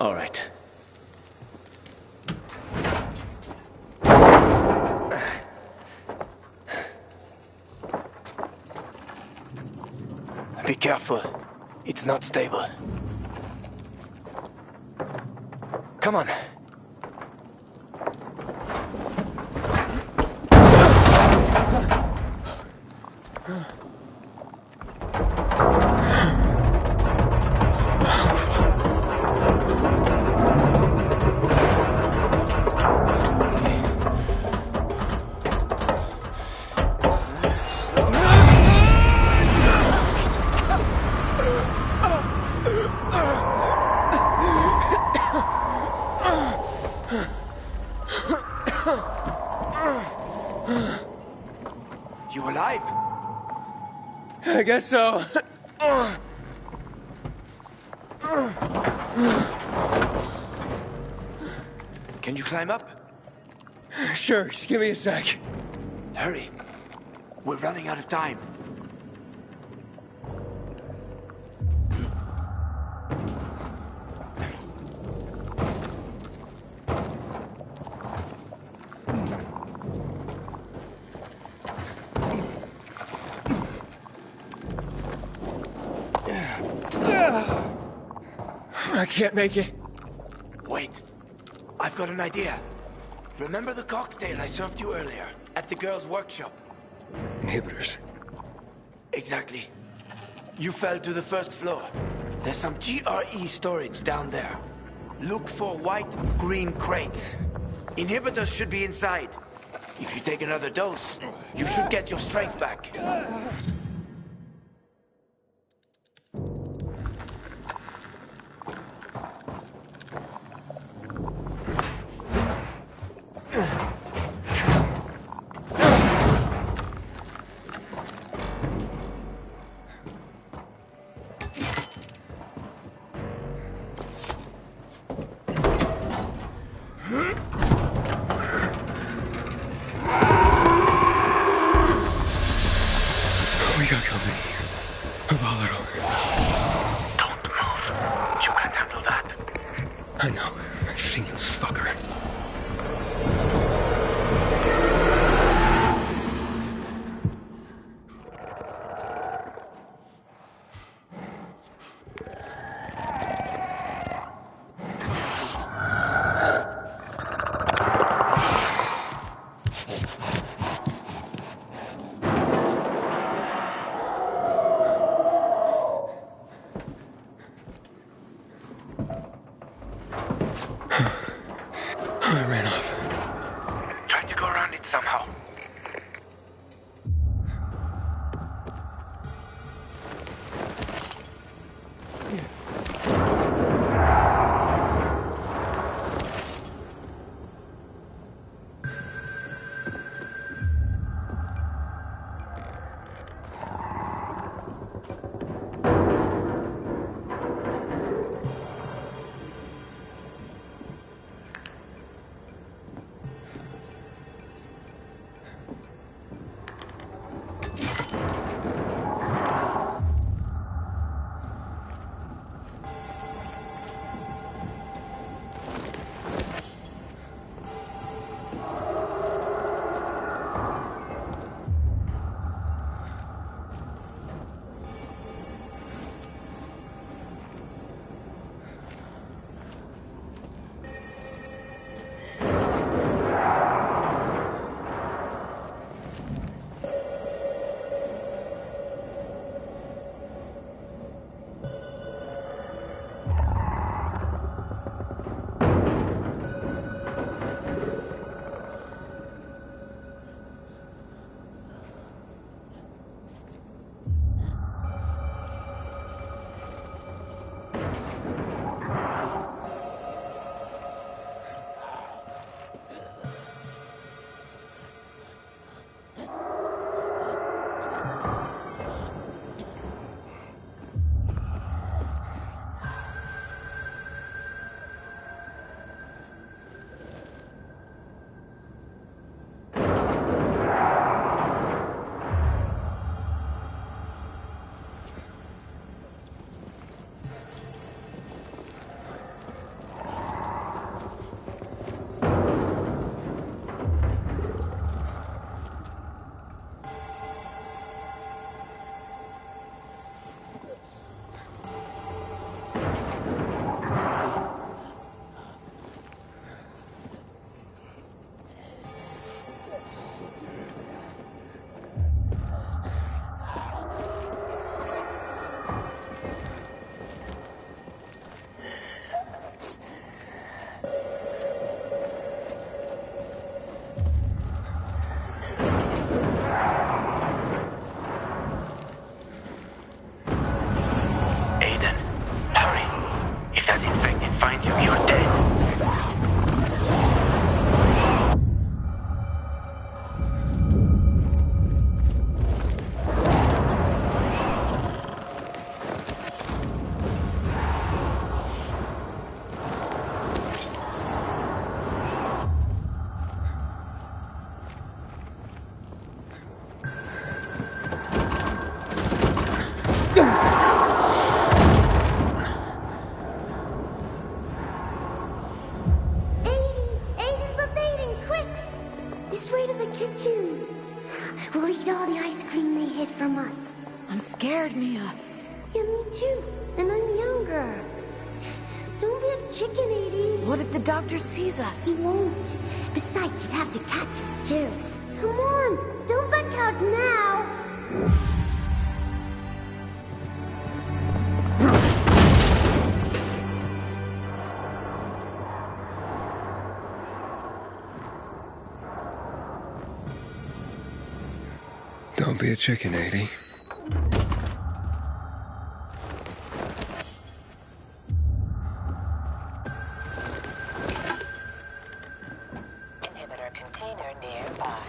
All right. Be careful. It's not stable. Come on. You alive? I guess so. Can you climb up? Sure, just give me a sec. Hurry. We're running out of time. I can't make it. Wait. I've got an idea. Remember the cocktail I served you earlier at the girls' workshop? Inhibitors. Exactly. You fell to the first floor. There's some GRE storage down there. Look for white-green crates. Inhibitors should be inside. If you take another dose, you should get your strength back. We got company. A volatile. Don't move. You can handle that. I know. I've seen this fucker. I ran off. Try to go around it somehow. Aiden, hurry. If that infected finds you, you're dead. We'll eat all the ice cream they hid from us. I'm scared, Mia. Yeah, me too. And I'm younger. Don't be a chicken, Edie. What if the doctor sees us? He won't. Besides, he'd have to catch us too. Come on, don't back out now. Don't be a chicken, 80. Inhibitor container nearby.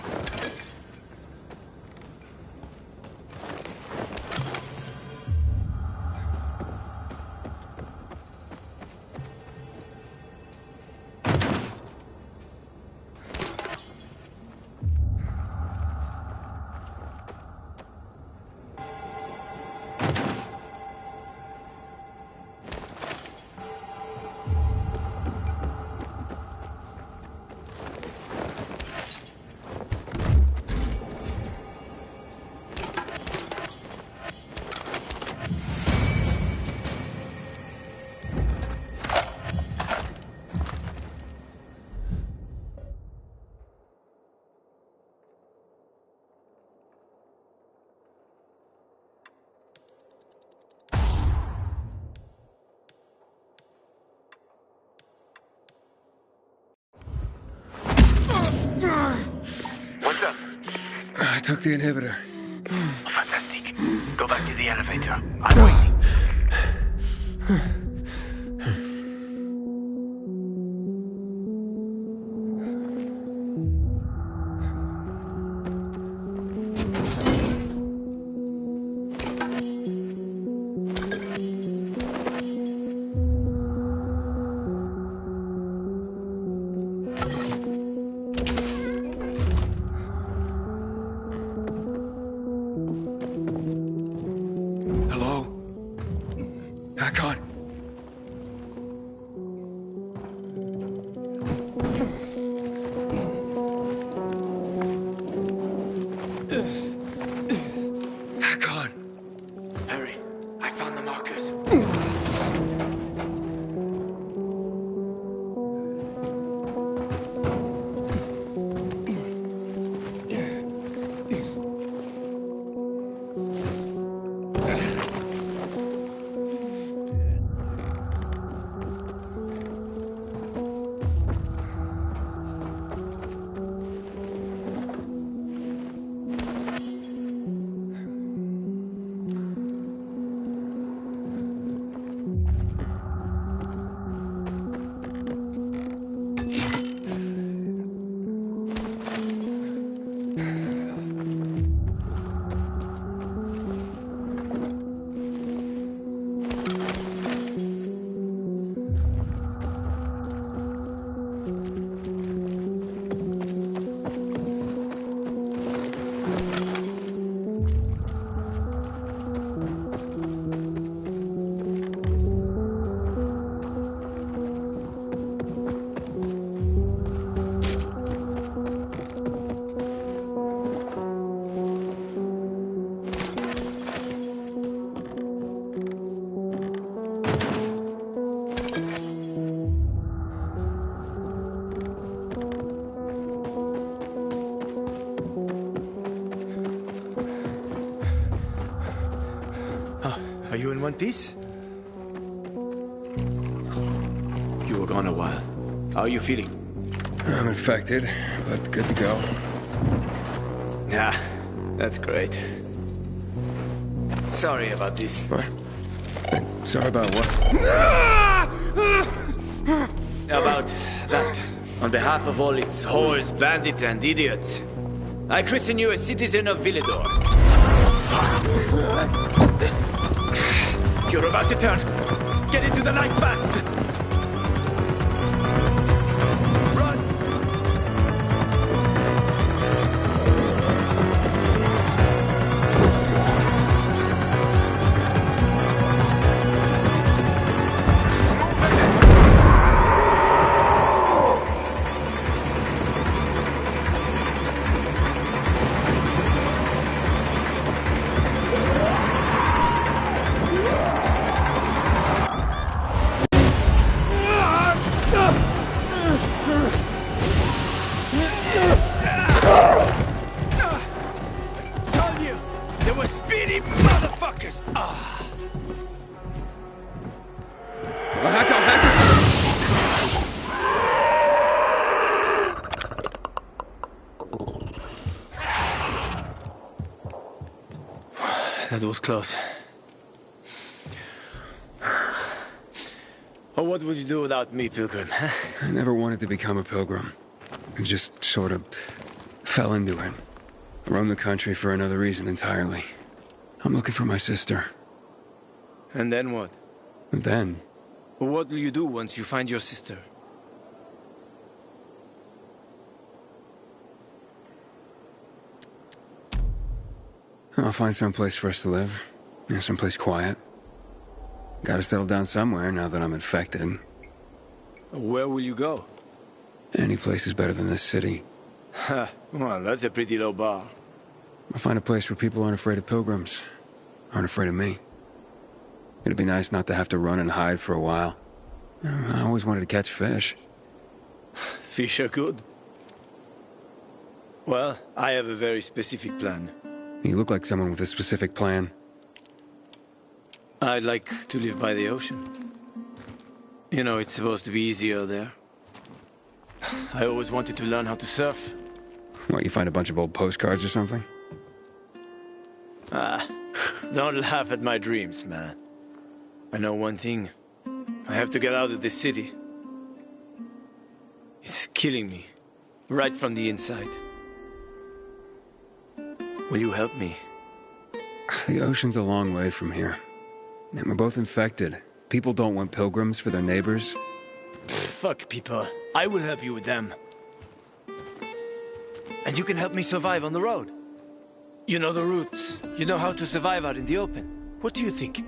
What's up? I took the inhibitor. Fantastic. Go back to the elevator. I'm waiting. Hello? Hakon? Hakon? Hurry. I found the markers. Are you in one piece? You were gone a while. How are you feeling? I'm infected, but good to go. Yeah, that's great. Sorry about this. What? Sorry about what? About that. On behalf of all its whores, bandits, and idiots, I christen you a citizen of Villador. You're about to turn. Get into the light fast! Run! That was close. Or what would you do without me, Pilgrim? I never wanted to become a pilgrim. I just sort of fell into it. I roamed the country for another reason entirely. I'm looking for my sister. And then what? And then? What will you do once you find your sister? I'll find some place for us to live. You know, someplace quiet. Gotta settle down somewhere now that I'm infected. Where will you go? Any place is better than this city. Ha, well, that's a pretty low bar. I'll find a place where people aren't afraid of pilgrims. Aren't afraid of me. It'd be nice not to have to run and hide for a while. I always wanted to catch fish. Fish are good. Well, I have a very specific plan. You look like someone with a specific plan. I'd like to live by the ocean. You know, it's supposed to be easier there. I always wanted to learn how to surf. What, you find a bunch of old postcards or something? Ah, don't laugh at my dreams, man. I know one thing. I have to get out of this city. It's killing me, right from the inside. Will you help me? The ocean's a long way from here. And we're both infected. People don't want pilgrims for their neighbors. Fuck people. I will help you with them. And you can help me survive on the road. You know the routes. You know how to survive out in the open. What do you think?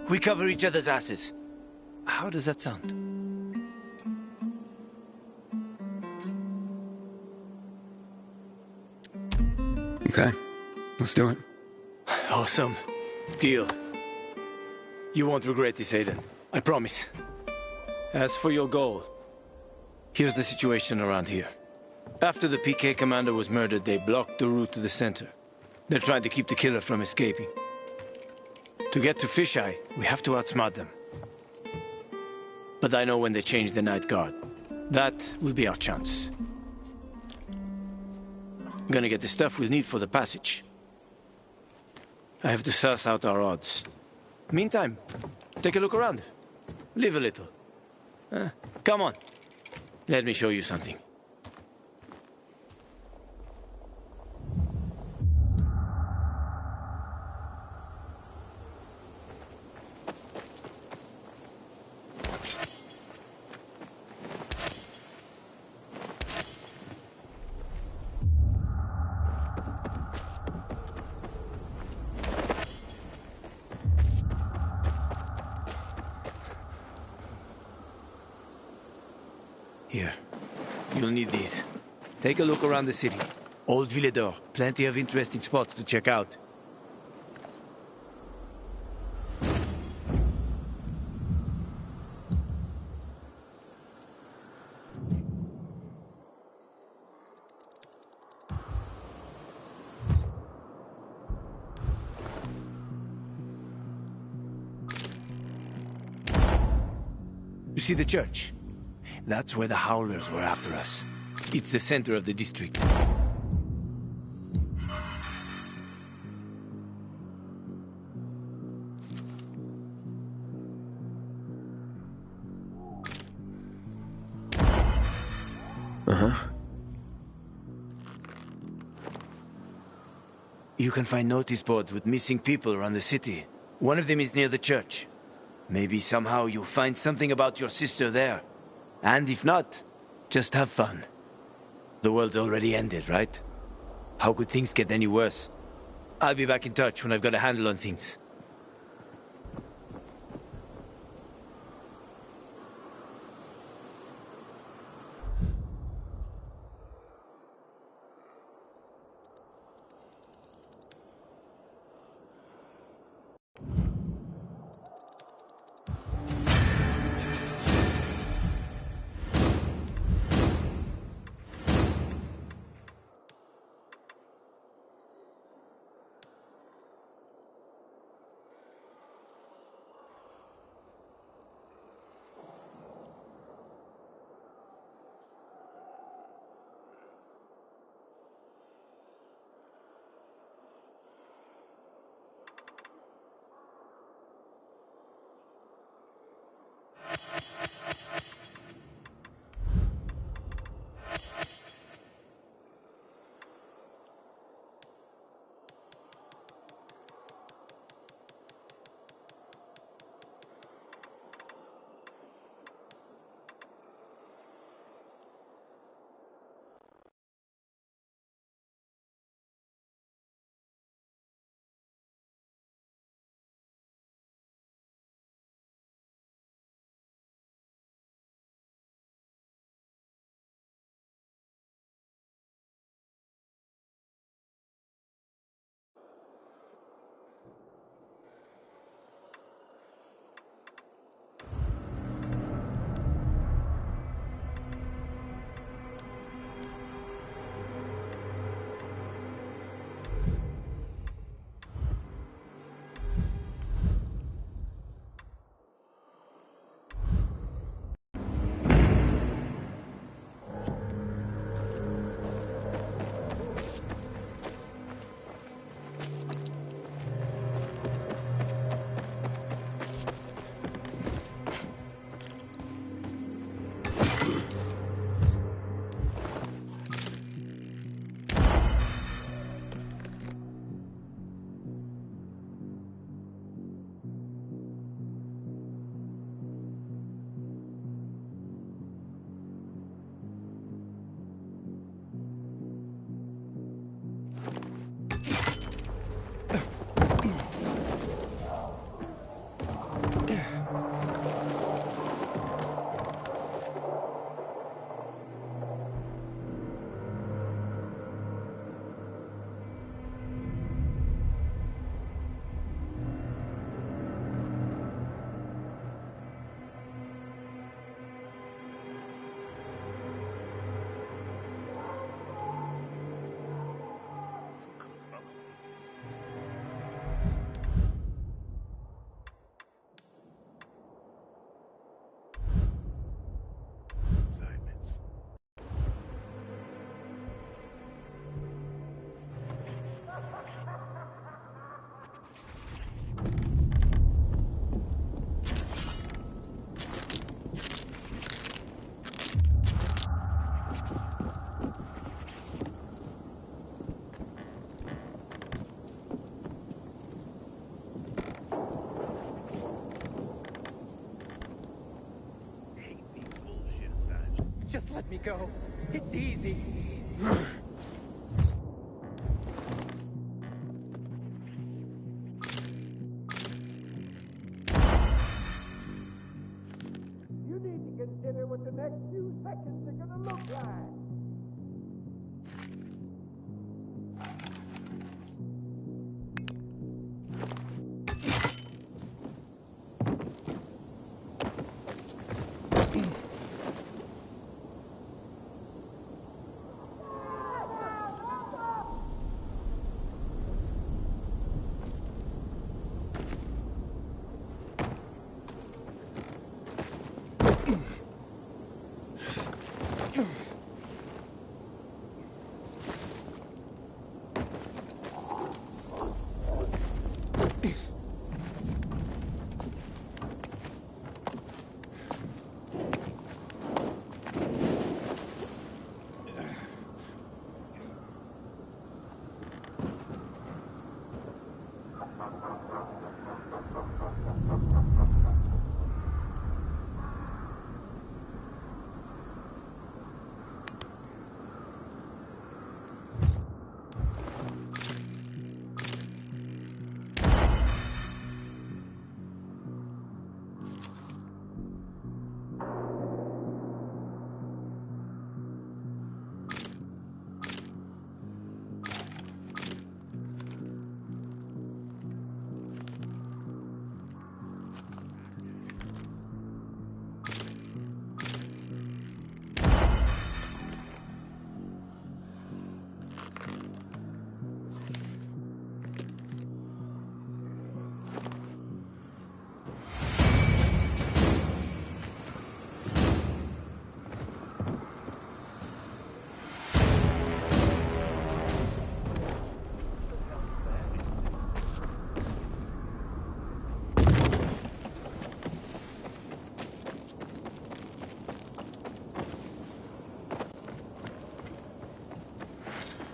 We cover each other's asses. How does that sound? Okay, let's do it. Awesome. Deal. You won't regret this, Aiden. I promise. As for your goal, here's the situation around here. After the PK commander was murdered, they blocked the route to the center. They're trying to keep the killer from escaping. To get to Fisheye, we have to outsmart them. But I know when they change the night guard. That will be our chance. I'm gonna get the stuff we'll need for the passage. I have to suss out our odds. Meantime, take a look around. Live a little. Come on. Let me show you something. Here. You'll need these. Take a look around the city. Old Villador. Plenty of interesting spots to check out. You see the church? That's where the Howlers were after us. It's the center of the district. You can find notice boards with missing people around the city. One of them is near the church. Maybe somehow you'll find something about your sister there. And if not, just have fun. The world's already ended, right? How could things get any worse? I'll be back in touch when I've got a handle on things. Just let me go. It's easy. You need to consider what the next few seconds are gonna look like.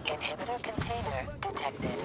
Inhibitor container detected.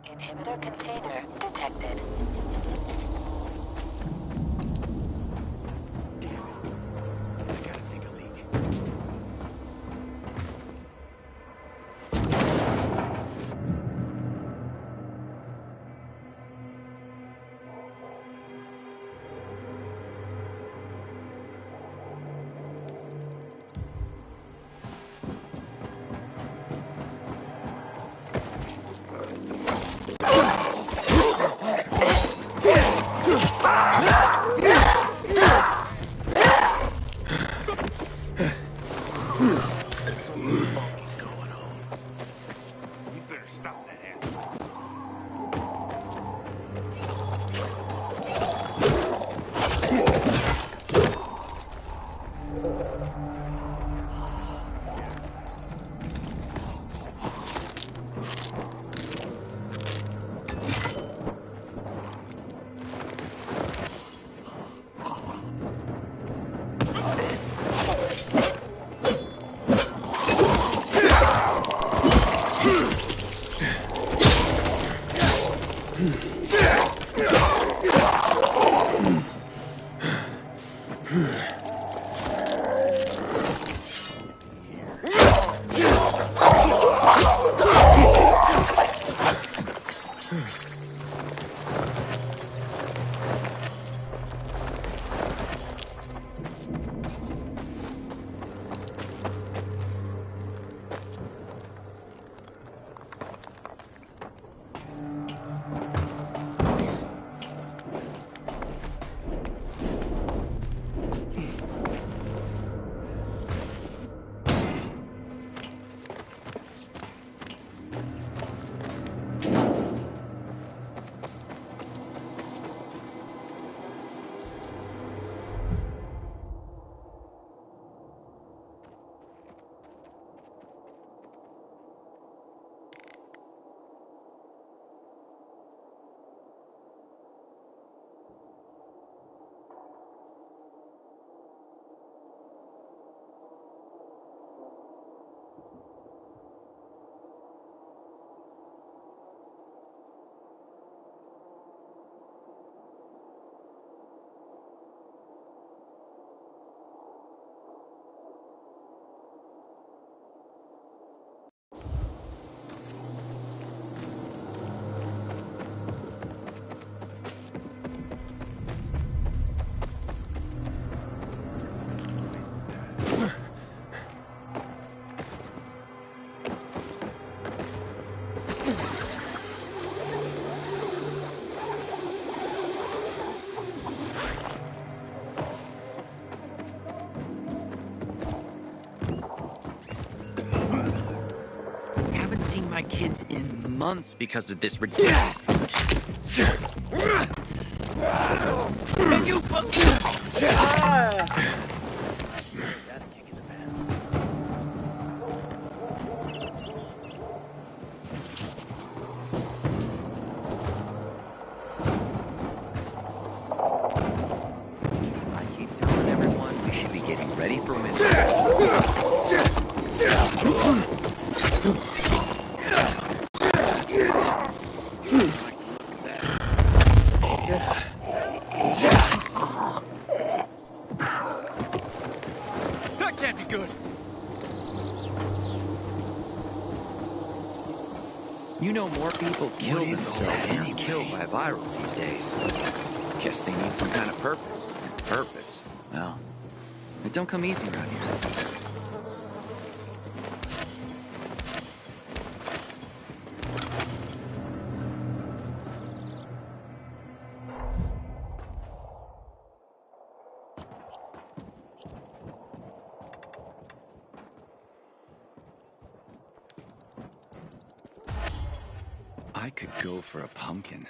Inhibitor container detected. I gotta take a leak. days and months because of this ridiculous. And you. Ready for winter. That can't be good. You know, more people kill themselves than get killed by virals these days. Guess they need some kind of purpose. Purpose? Well, it don't come easy around here. I could go for a pumpkin.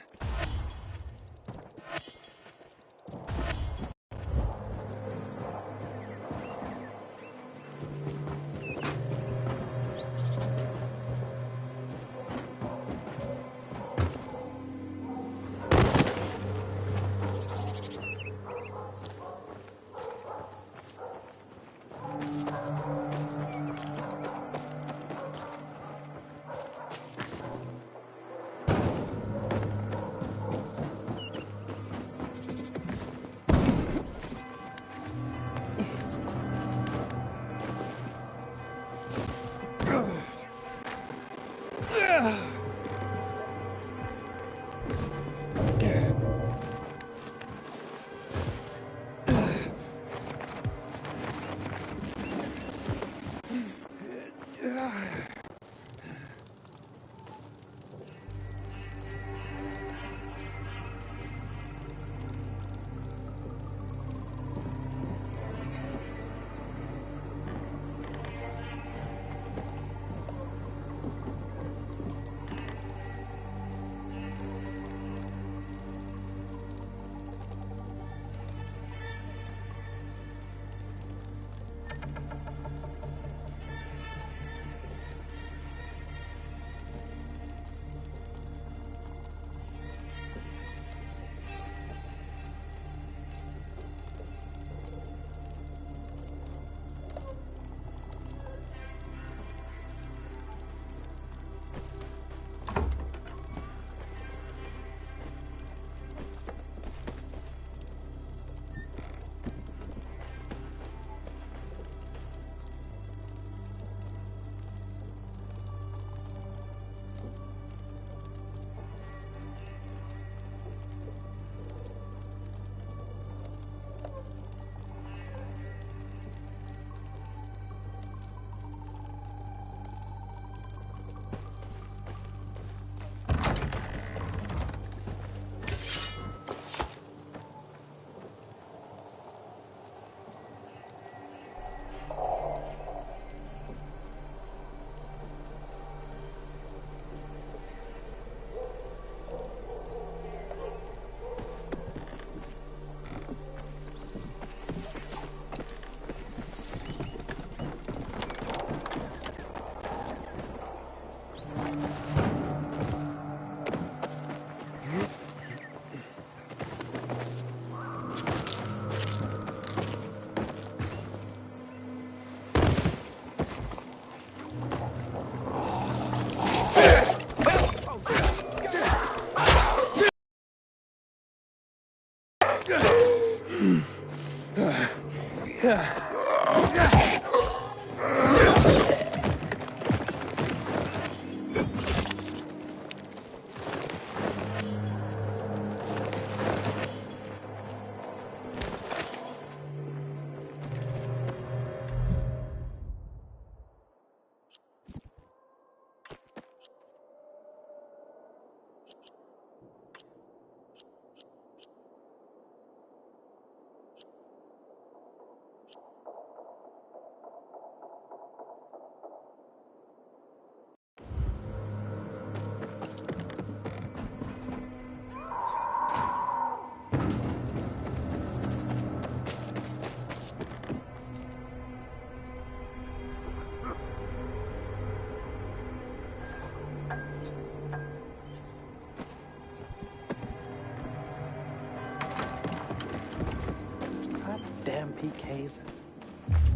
haze.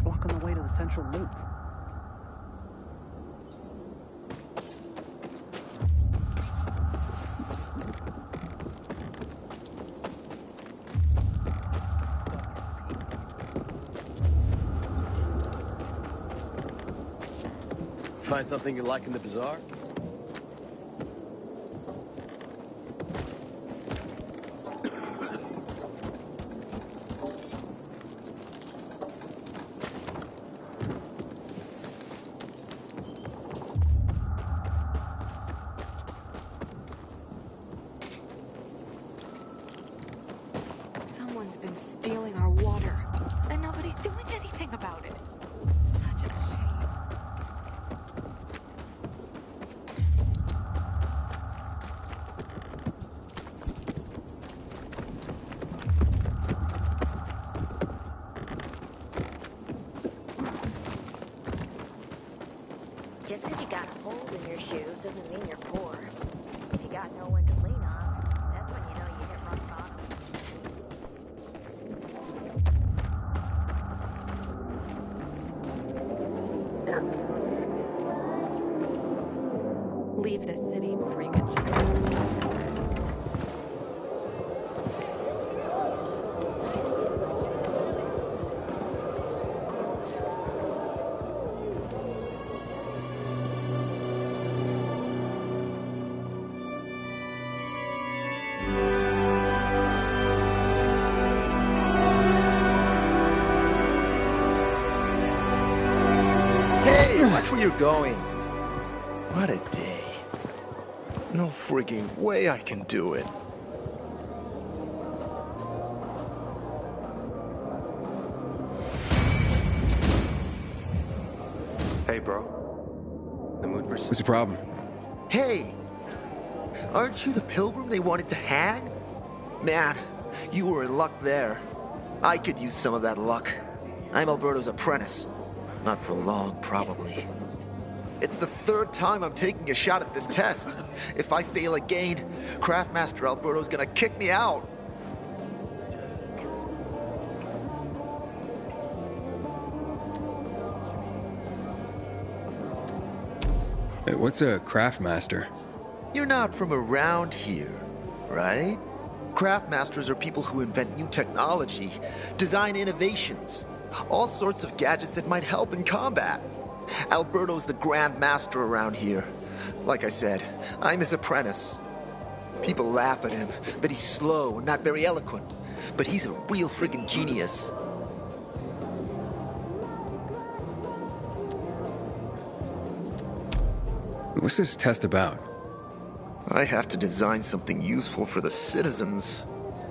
Blocking the way to the central loop. Find something you like in the bazaar? Someone's been stealing our water, and nobody's doing anything about it. Such a shame. Just because you got holes in your shoes doesn't mean you're poor. If you got no one to lean on, that's when you know you hit rock bottom. Leave this city before you get shot. Hey, watch where you're going. What a day. No frigging way I can do it. Hey, bro. The mood for... What's the problem? Hey, aren't you the pilgrim they wanted to hang? Man, you were in luck there. I could use some of that luck. I'm Alberto's apprentice. Not for long, probably. It's the third time I'm taking a shot at this test. If I fail again, Craftmaster Alberto's gonna kick me out. Hey, what's a craftmaster? You're not from around here, right? Craftmasters are people who invent new technology, design innovations, all sorts of gadgets that might help in combat. Alberto's the Grand Master around here. Like I said, I'm his apprentice. People laugh at him, that he's slow and not very eloquent, but he's a real friggin' genius. What's this test about? I have to design something useful for the citizens.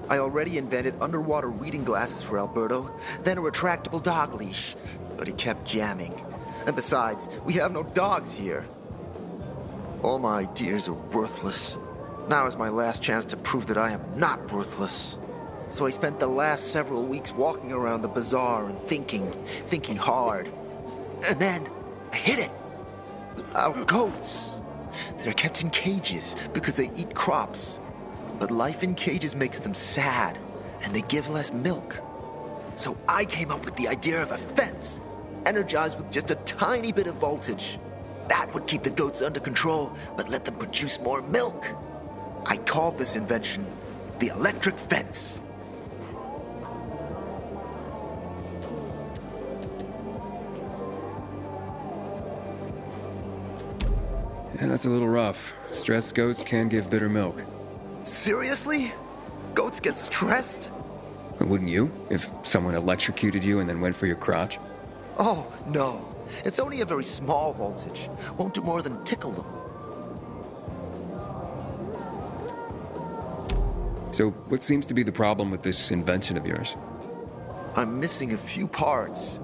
I already invented underwater reading glasses for Alberto, then a retractable dog leash, but he kept jamming. And besides, we have no dogs here. All my ideas are worthless. Now is my last chance to prove that I am not worthless. So I spent the last several weeks walking around the bazaar and thinking hard. And then, I hit it. Our goats. They're kept in cages because they eat crops. But life in cages makes them sad, and they give less milk. So I came up with the idea of a fence, energized with just a tiny bit of voltage. That would keep the goats under control, but let them produce more milk. I called this invention the electric fence. Yeah, that's a little rough. Stressed goats can give bitter milk. Seriously? Goats get stressed? Wouldn't you, if someone electrocuted you and then went for your crotch? Oh, no. It's only a very small voltage. Won't do more than tickle them. So, what seems to be the problem with this invention of yours? I'm missing a few parts,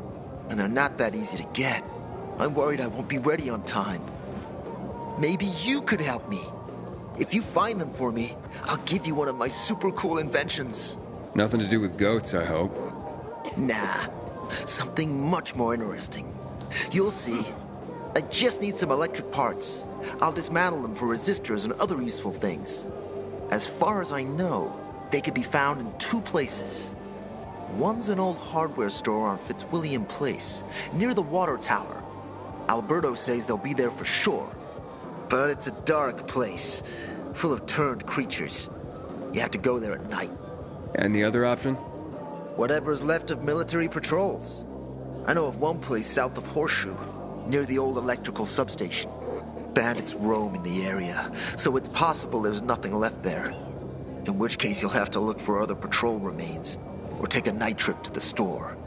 and they're not that easy to get. I'm worried I won't be ready on time. Maybe you could help me. If you find them for me, I'll give you one of my super cool inventions. Nothing to do with goats, I hope. Nah, something much more interesting. You'll see. I just need some electric parts. I'll dismantle them for resistors and other useful things. As far as I know, they could be found in 2 places. One's an old hardware store on Fitzwilliam Place, near the water tower. Alberto says they'll be there for sure. But it's a dark place, full of turned creatures. You have to go there at night. And the other option? Whatever's left of military patrols. I know of one place south of Horseshoe, near the old electrical substation. Bandits roam in the area, so it's possible there's nothing left there. In which case you'll have to look for other patrol remains, or take a night trip to the store.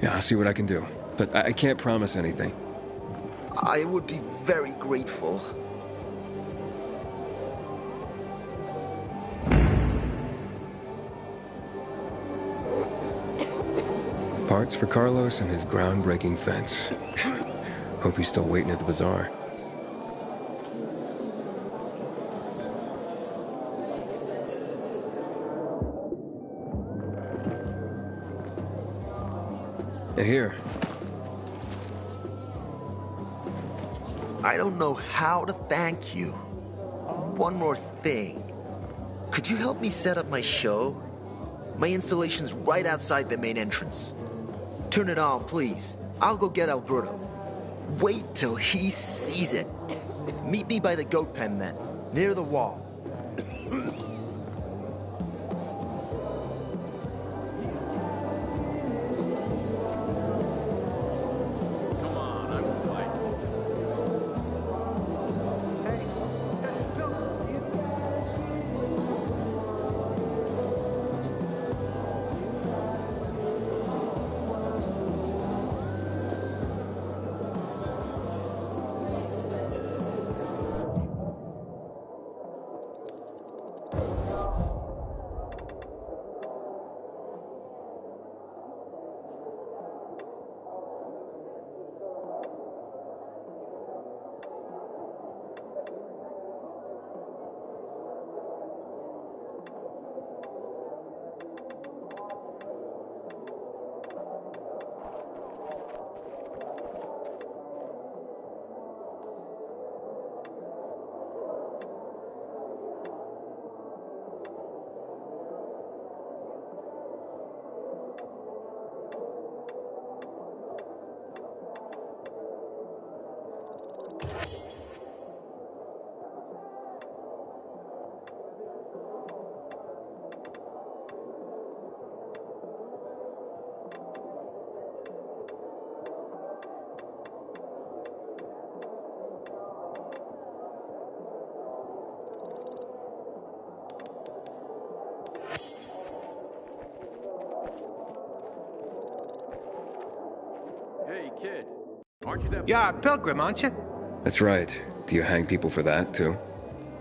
Yeah, I'll see what I can do. But I can't promise anything. I would be very grateful. Parts for Carlos and his groundbreaking fence. Hope he's still waiting at the bazaar. Here. I don't know how to thank you. One more thing. Could you help me set up my show? My installation's right outside the main entrance. Turn it on, please. I'll go get Alberto. Wait till he sees it. Meet me by the goat pen then, near the wall. Hey, kid. Aren't you that... You're a pilgrim, aren't you? That's right. Do you hang people for that, too?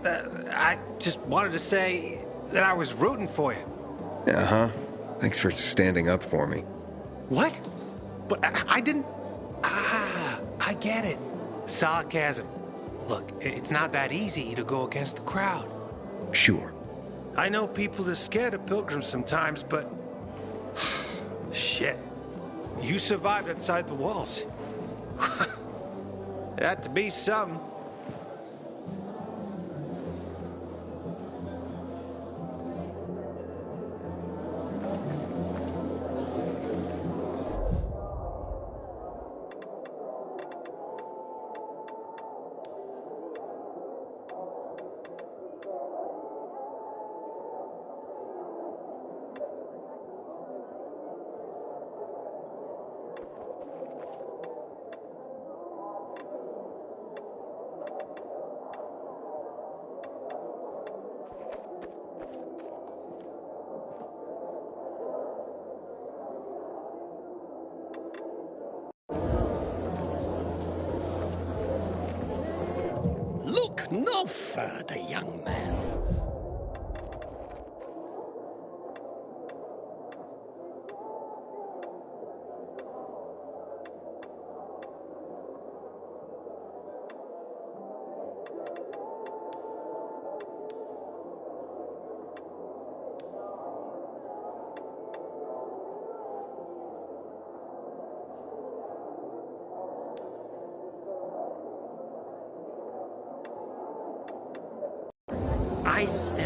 I just wanted to say that I was rooting for you. Uh-huh. Thanks for standing up for me. What? But I didn't... Ah, I get it. Sarcasm. Look, it's not that easy to go against the crowd. Sure. I know people are scared of pilgrims sometimes, but... Shit. You survived outside the walls. It had to be something. Look no further, young man.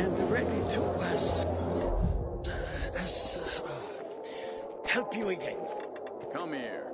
and ready to help you again. Come here.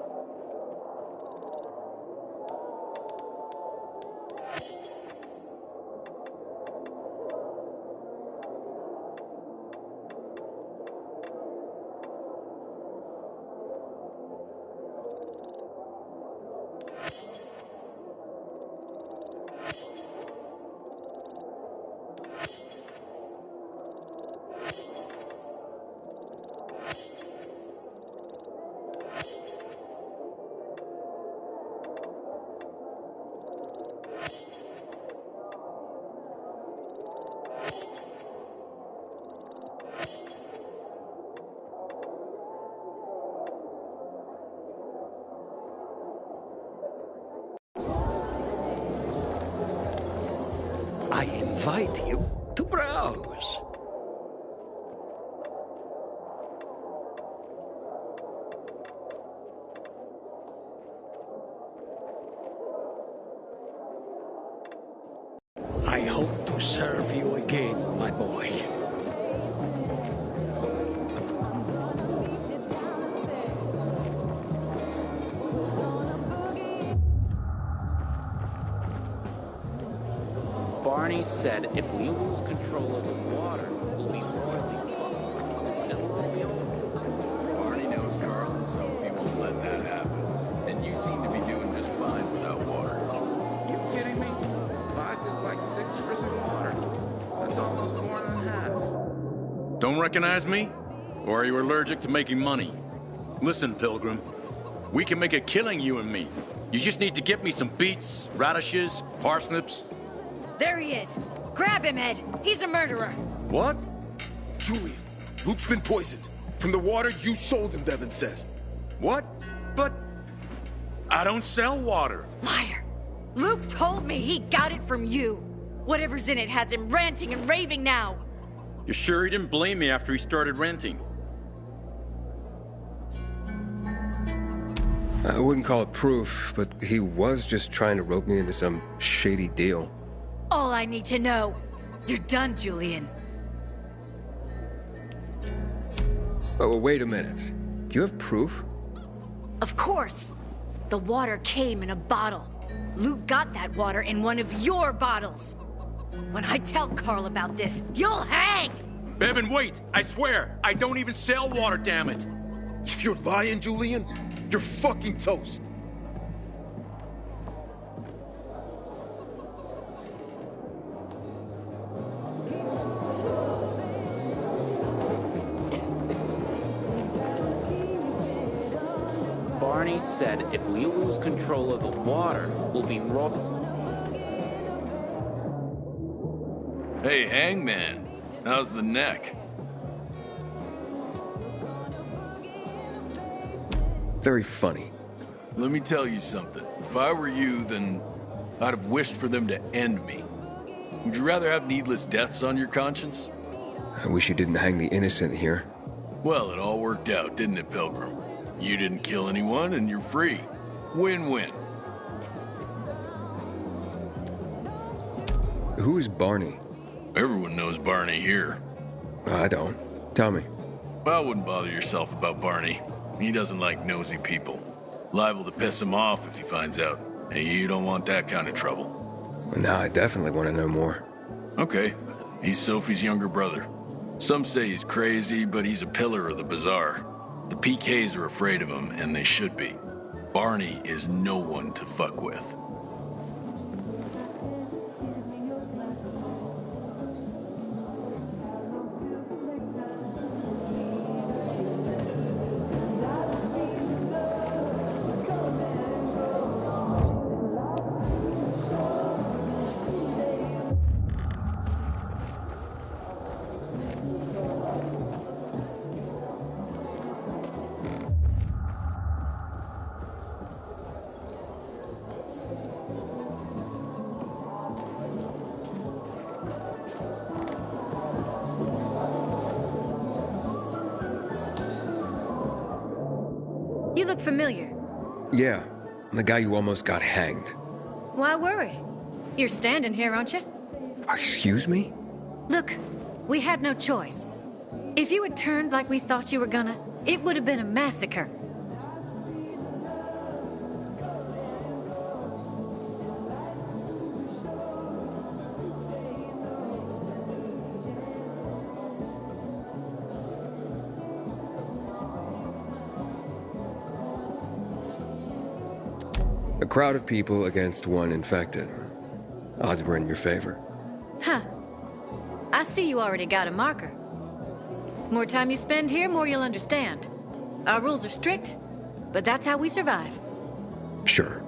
I invite you to browse. I hope to serve you again, my boy. Barney said if we lose control of the water, we'll be royally fucked. And we'll all be over. Barney knows Carl and Sophie won't let that happen. And you seem to be doing just fine without water. You kidding me? Vodka's like 60% water. That's almost more than half. Don't recognize me? Or are you allergic to making money? Listen, Pilgrim. We can make a killing, you and me. You just need to get me some beets, radishes, parsnips. There he is. Grab him, Ed. He's a murderer. What? Julian, Luke's been poisoned. From the water you sold him, Bevan says. What? But I don't sell water. Liar. Luke told me he got it from you. Whatever's in it has him ranting and raving now. You're sure he didn't blame me after he started renting? I wouldn't call it proof, but he was just trying to rope me into some shady deal. All I need to know. You're done, Julian. Oh, wait a minute. Do you have proof? Of course. The water came in a bottle. Luke got that water in one of your bottles. When I tell Carl about this, you'll hang! Bevan, wait! I swear, I don't even sell water, damn it! If you're lying, Julian, you're fucking toast. Barney said if we lose control of the water, we'll be Hey, Hangman. How's the neck? Very funny. Let me tell you something. If I were you, then I'd have wished for them to end me. Would you rather have needless deaths on your conscience? I wish you didn't hang the innocent here. Well, it all worked out, didn't it, Pilgrim? You didn't kill anyone, and you're free. Win-win. Who is Barney? Everyone knows Barney here. I don't. Tell me. Well, I wouldn't bother yourself about Barney. He doesn't like nosy people. Liable to piss him off if he finds out. And you don't want that kind of trouble. Well, now I definitely want to know more. Okay. He's Sophie's younger brother. Some say he's crazy, but he's a pillar of the bazaar. The PKs are afraid of him, and they should be. Barney is no one to fuck with. You look familiar. Yeah, the guy who almost got hanged. Why worry? You're standing here, aren't you? Excuse me? Look, We had no choice. If you had turned like we thought you were gonna, it would have been a massacre. A crowd of people against one infected. Odds were in your favor. Huh. I see you already got a marker. More time you spend here, more you'll understand. Our rules are strict, but that's how we survive. Sure.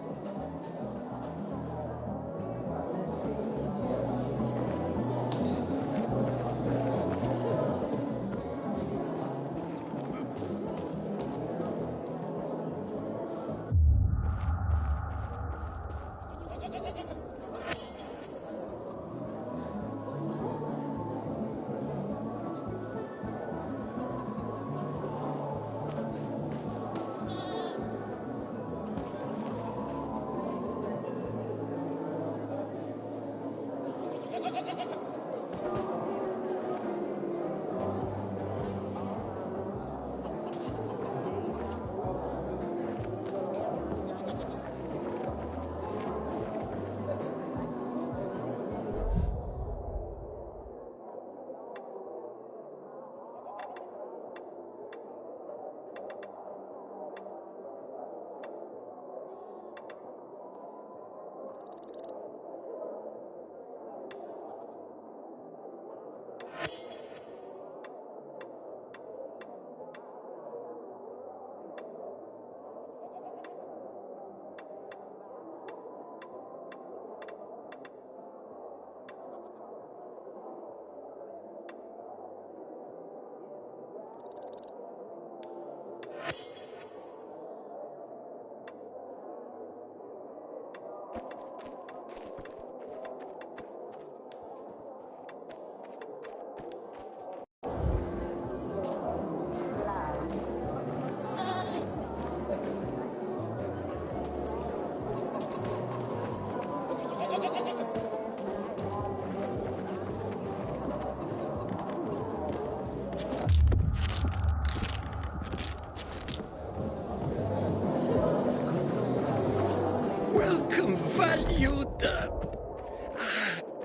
Welcome, valued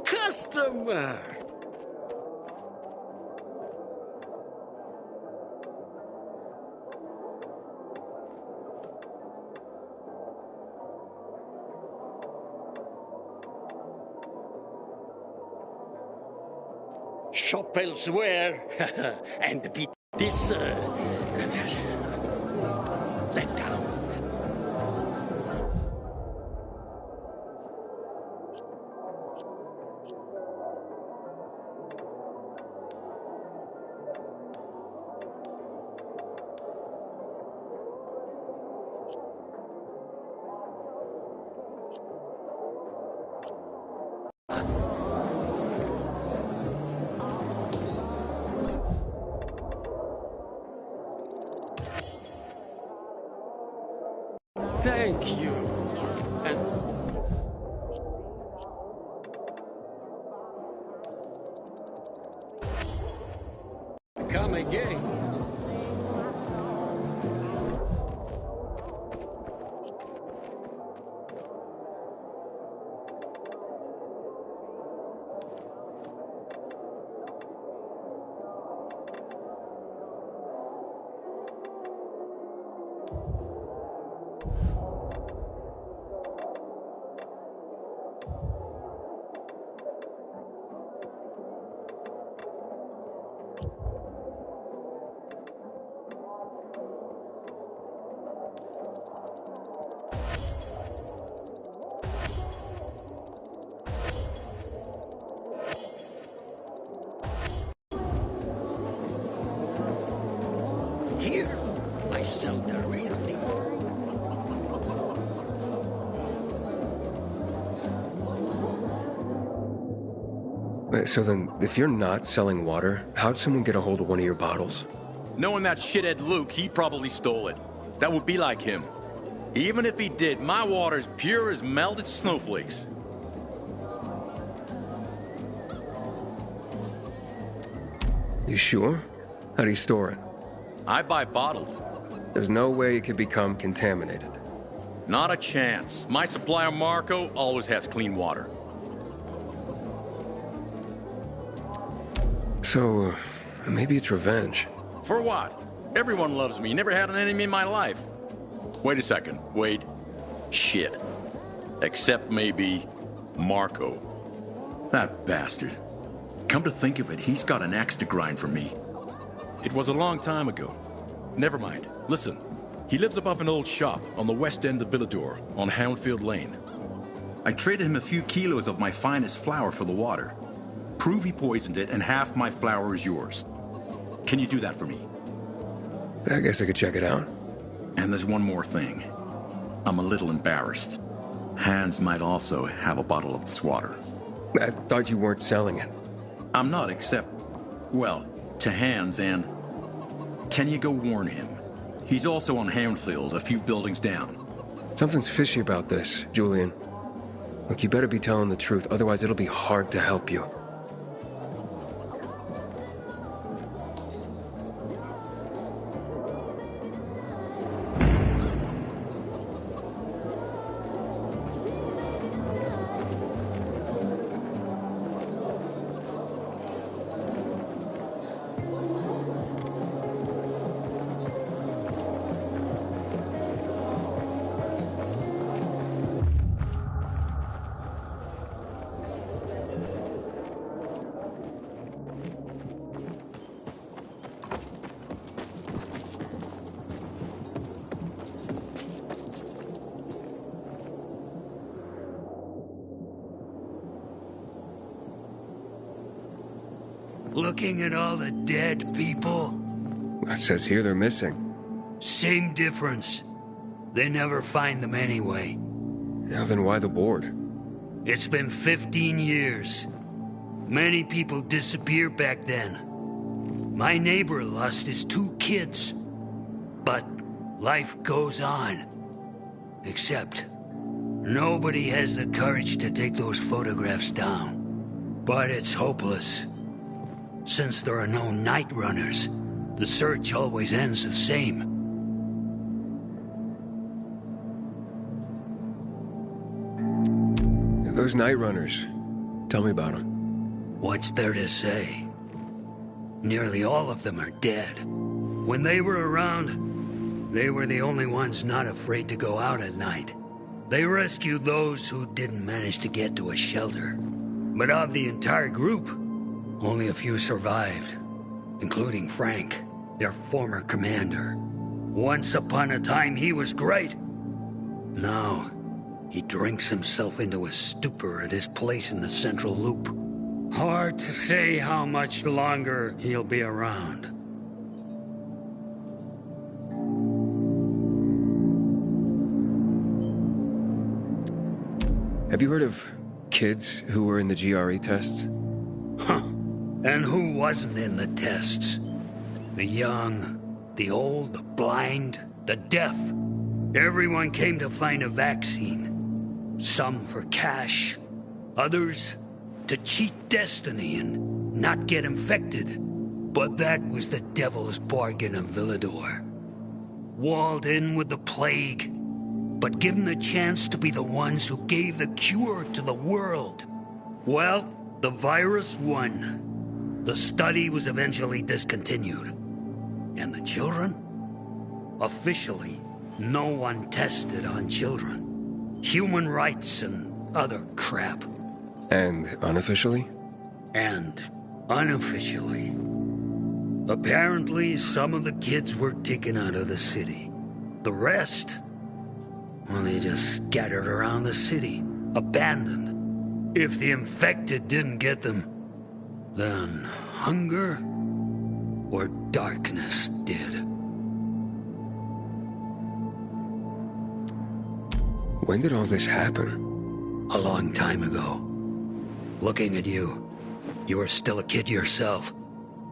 customer. Shop elsewhere and beat this let down. Thank you. And come again. Here, I sell the real thing. Wait, so then, if you're not selling water, how'd someone get a hold of one of your bottles? Knowing that shithead Luke, he probably stole it. That would be like him. Even if he did, my water's pure as melted snowflakes. You sure? How do you store it? I buy bottled. There's no way it could become contaminated. Not a chance. My supplier, Marco, always has clean water. So, maybe it's revenge. For what? Everyone loves me. Never had an enemy in my life. Wait a second. Wait. Shit. Except maybe Marco. That bastard. Come to think of it, he's got an axe to grind for me. It was a long time ago. Never mind. Listen. He lives above an old shop on the west end of Villador, on Houndfield Lane. I traded him a few kilos of my finest flour for the water. Prove he poisoned it, and half my flour is yours. Can you do that for me? I guess I could check it out. And there's one more thing. I'm a little embarrassed. Hans might also have a bottle of this water. I thought you weren't selling it. I'm not, except, well, to Hans, and can you go warn him? He's also on Houndfield, a few buildings down. Something's fishy about this, Julian. Look, you better be telling the truth, otherwise it'll be hard to help you. Looking at all the dead people? It says here they're missing. Same difference. They never find them anyway. Now then why the board? It's been 15 years. Many people disappeared back then. My neighbor lost his 2 kids. But life goes on. Except, nobody has the courage to take those photographs down. But it's hopeless. Since there are no night runners, the search always ends the same. Those night runners. Tell me about them. What's there to say? Nearly all of them are dead. When they were around, they were the only ones not afraid to go out at night. They rescued those who didn't manage to get to a shelter. But of the entire group, only a few survived, including Frank, their former commander. Once upon a time, he was great. Now, he drinks himself into a stupor at his place in the Central Loop. Hard to say how much longer he'll be around. Have you heard of kids who were in the GRE tests? Huh. And who wasn't in the tests? The young, the old, the blind, the deaf. Everyone came to find a vaccine. Some for cash, others to cheat destiny and not get infected. But that was the devil's bargain of Villador. Walled in with the plague, but given the chance to be the ones who gave the cure to the world. Well, the virus won. The study was eventually discontinued. And the children? Officially, no one tested on children. Human rights and other crap. And unofficially? And unofficially. Apparently, some of the kids were taken out of the city. The rest, well, they just scattered around the city, abandoned. If the infected didn't get them, then hunger or darkness did. When did all this happen? A long time ago. Looking at you, you were still a kid yourself.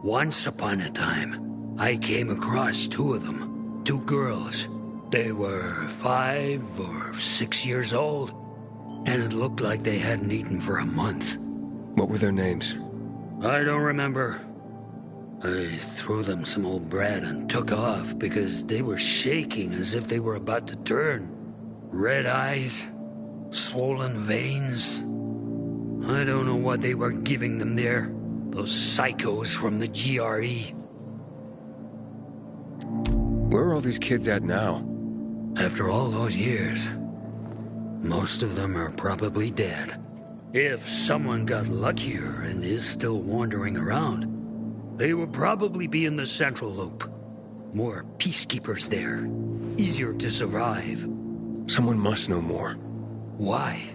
Once upon a time, I came across 2 of them. 2 girls. They were 5 or 6 years old, and it looked like they hadn't eaten for a month. What were their names? I don't remember. I threw them some old bread and took off because they were shaking as if they were about to turn. Red eyes, swollen veins. I don't know what they were giving them there. Those psychos from the GRE. Where are all these kids at now? After all those years, most of them are probably dead. If someone got luckier and is still wandering around, they will probably be in the Central Loop. More peacekeepers there. Easier to survive. Someone must know more. Why?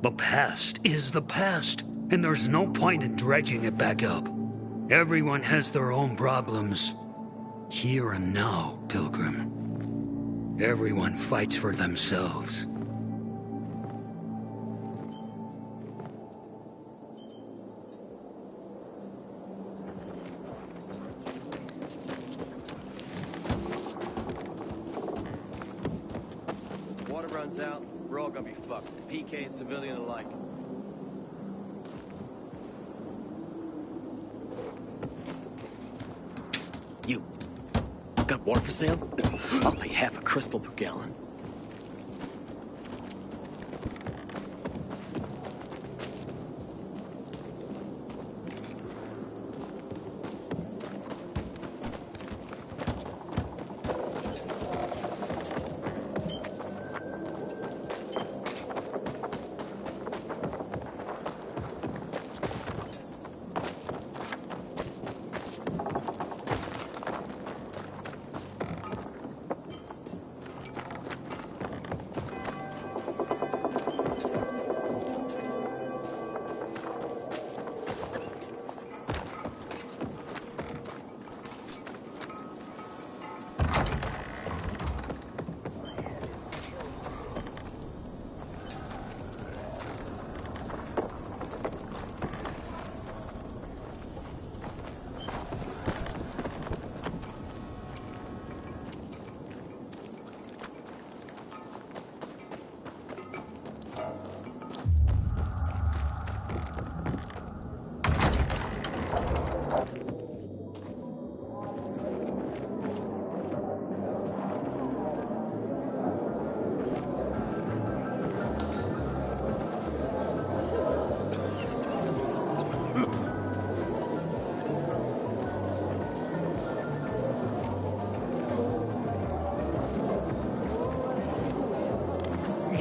The past is the past, and there's no point in dredging it back up. Everyone has their own problems. Here and now, Pilgrim. Everyone fights for themselves. Water runs out, we're all gonna be fucked. PK and civilian alike. Psst, you. Got water for sale? I'll pay half a crystal per gallon.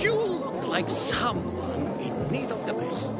You look like someone in need of the best.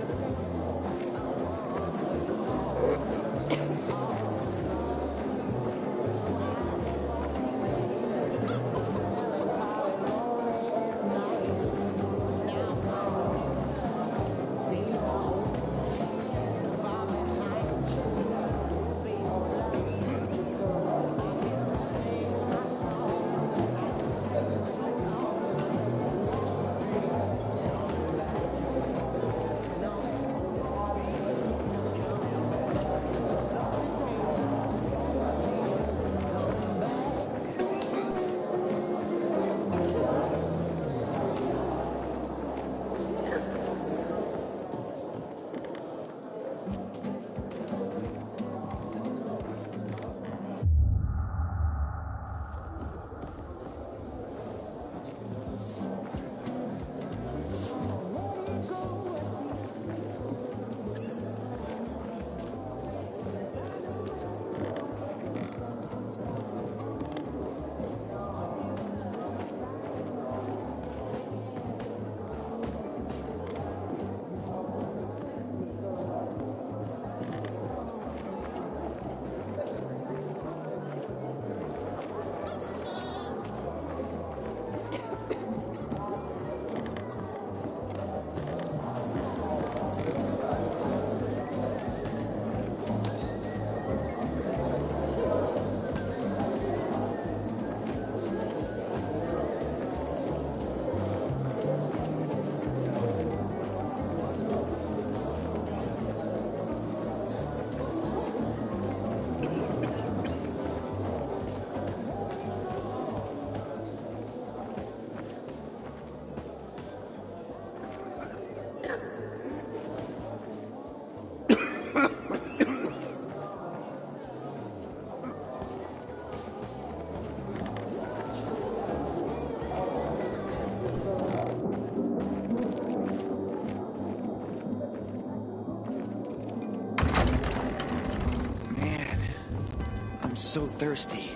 I'm so thirsty.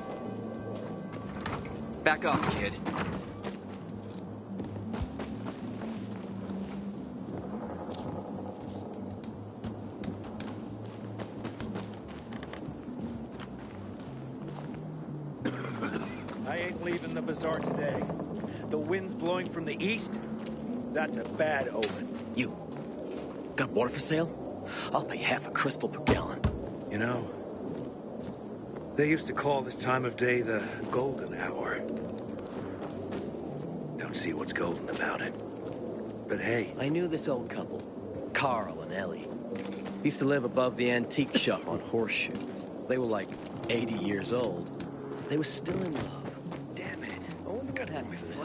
Back off, kid. I ain't leaving the bazaar today. The wind's blowing from the east. That's a bad omen. You. Got water for sale? I'll pay half a crystal per gallon. You know, they used to call this time of day the golden hour. Don't see what's golden about it. But hey. I knew this old couple, Carl and Ellie. Used to live above the antique shop on Horseshoe. They were like 80 years old. They were still in love. Damn it. I wonder what happened to this.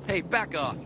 Hey, back off!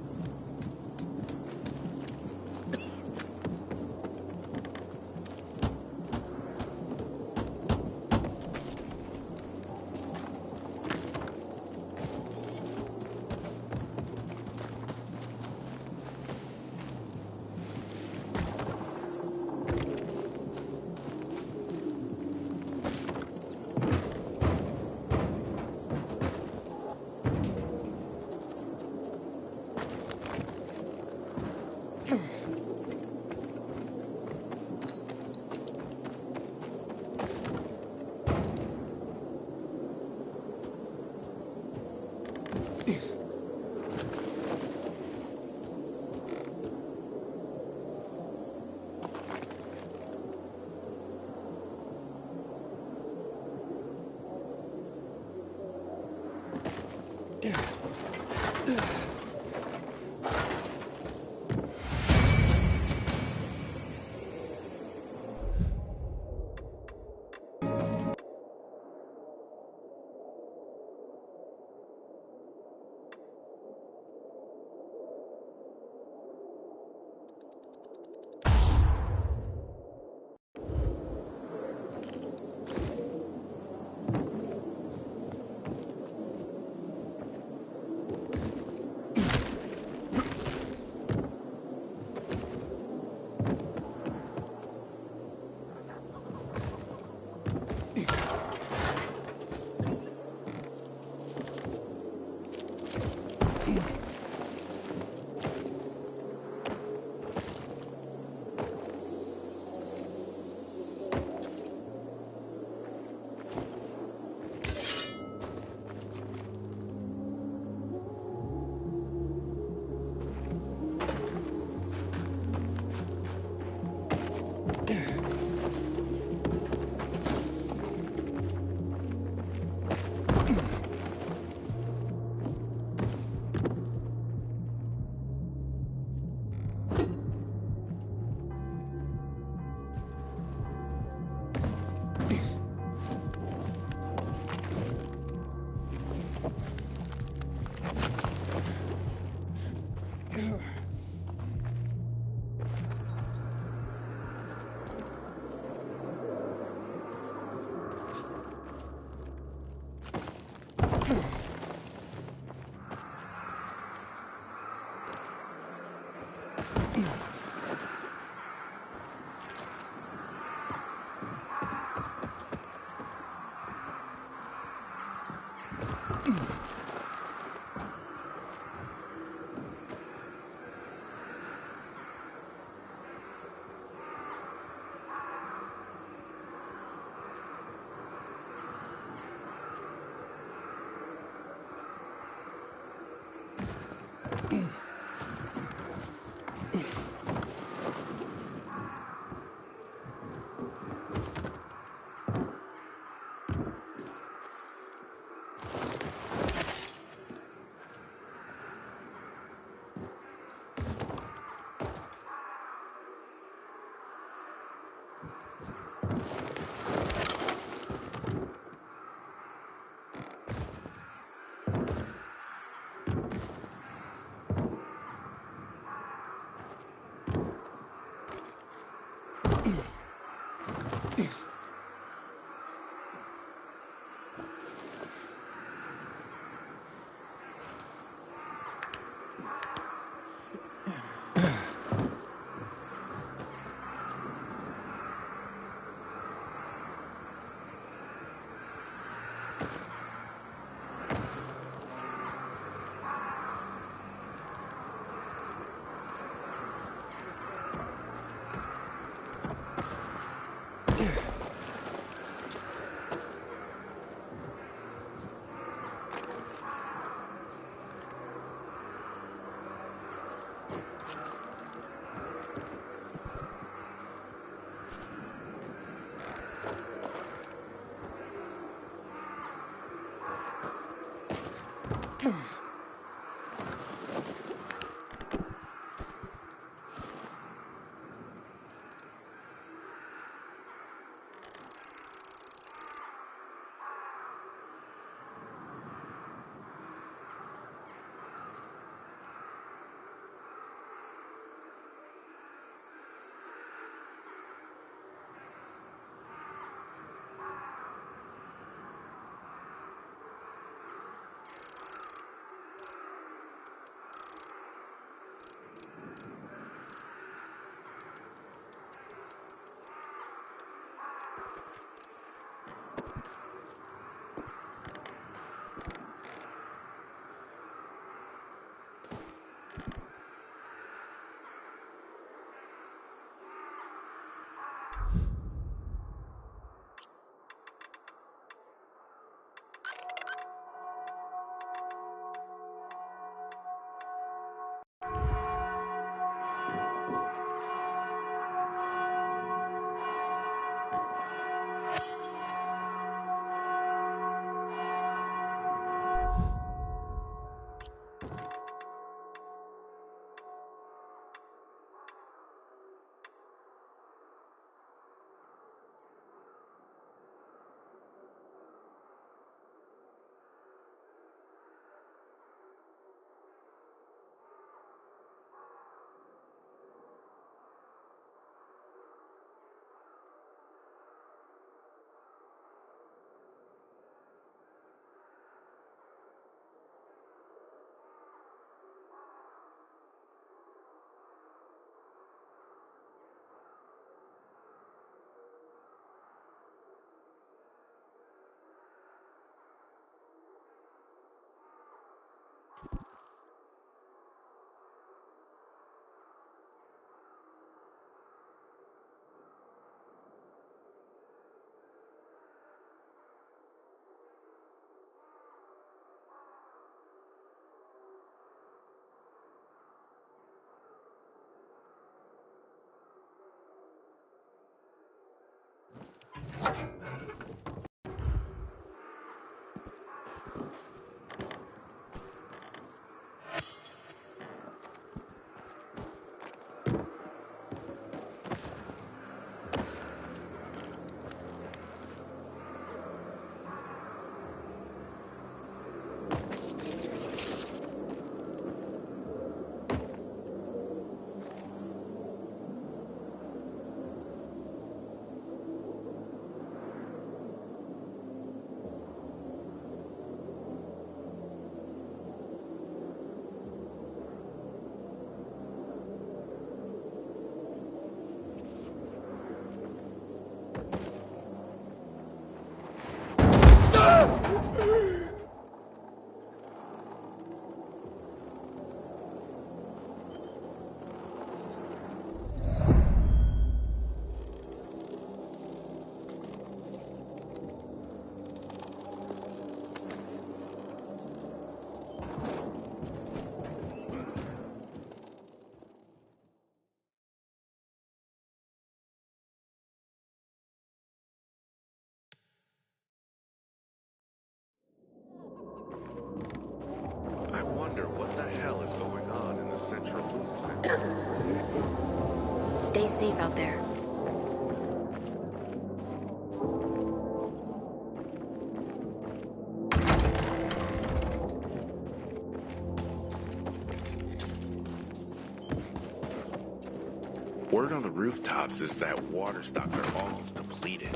wonder what the hell is going on in the central loop. Stay safe out there. Word on the rooftops is that water stocks are almost depleted.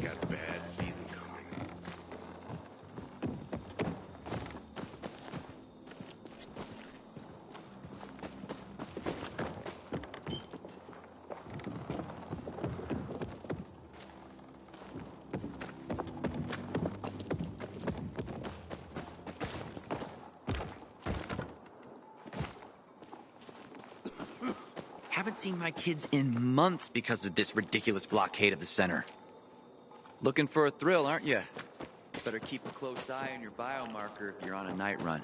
Got bad season coming. Haven't seen my kids in months because of this ridiculous blockade of the center. Looking for a thrill, aren't you? Better keep a close eye on your biomarker if you're on a night run.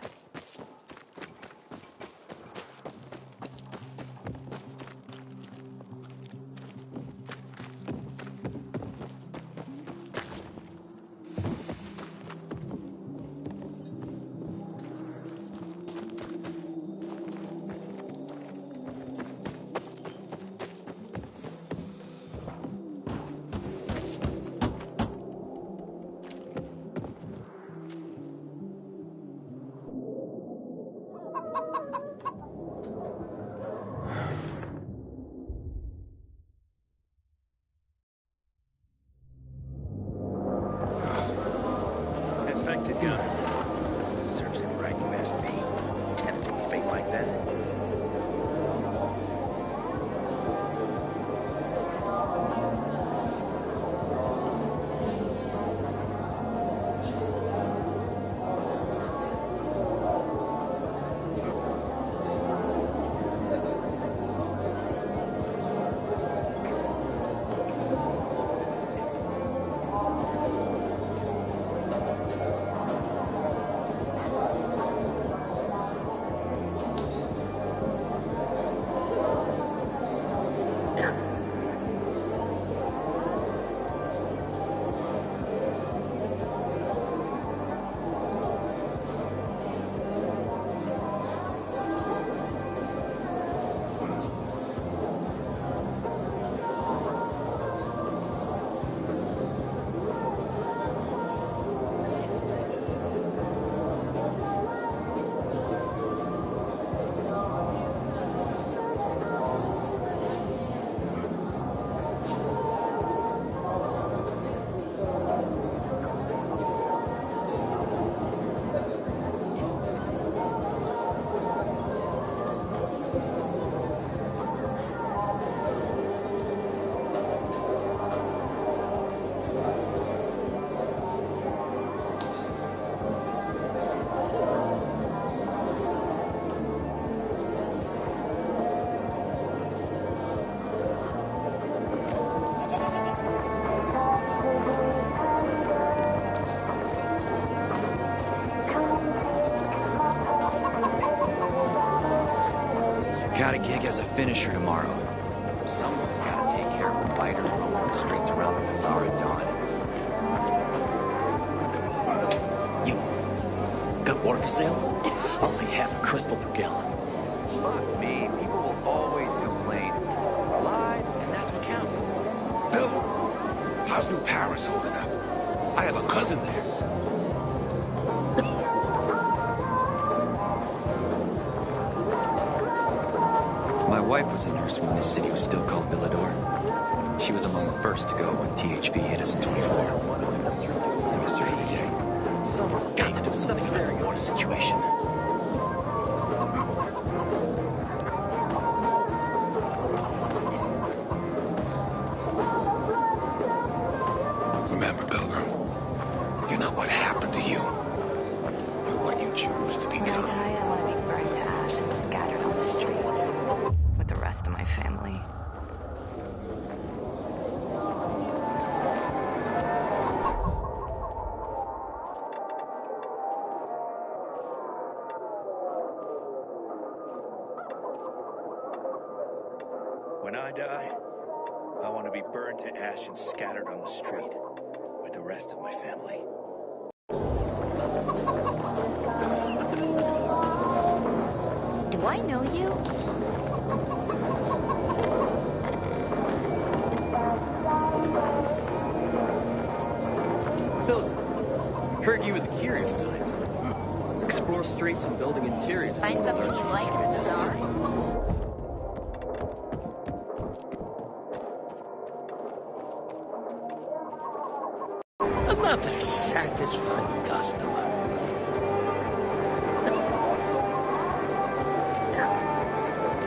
Infected guy. Serves him right, you ask me. Tempting fate like that. Got a gig as a finisher tomorrow. Someone's gotta take care of the fighters roaming the streets around the bazaar at dawn. Psst, you. Got water for sale? I'll pay half a crystal per gallon. Fuck me, people will always complain. Lied, and that's what counts. Bill, how's New Paris holding up? I have a cousin there. My wife was a nurse when this city was still called Villador. She was among the first to go when THV hit us in 24. I miss her every day. Someone's got to do something about the water situation. Remember, Pilgrim, you're not what happened to you. You're what you choose to When I become. die, I want to be burned to ash and scattered on the streets with the rest of my family. When I die, I want to be burned to ash and scattered on the street with the rest of my family. Do I know you? Pilgrim, heard you were the curious type. Explore streets and building interiors. Find something you like in the bazaar. Another satisfied customer.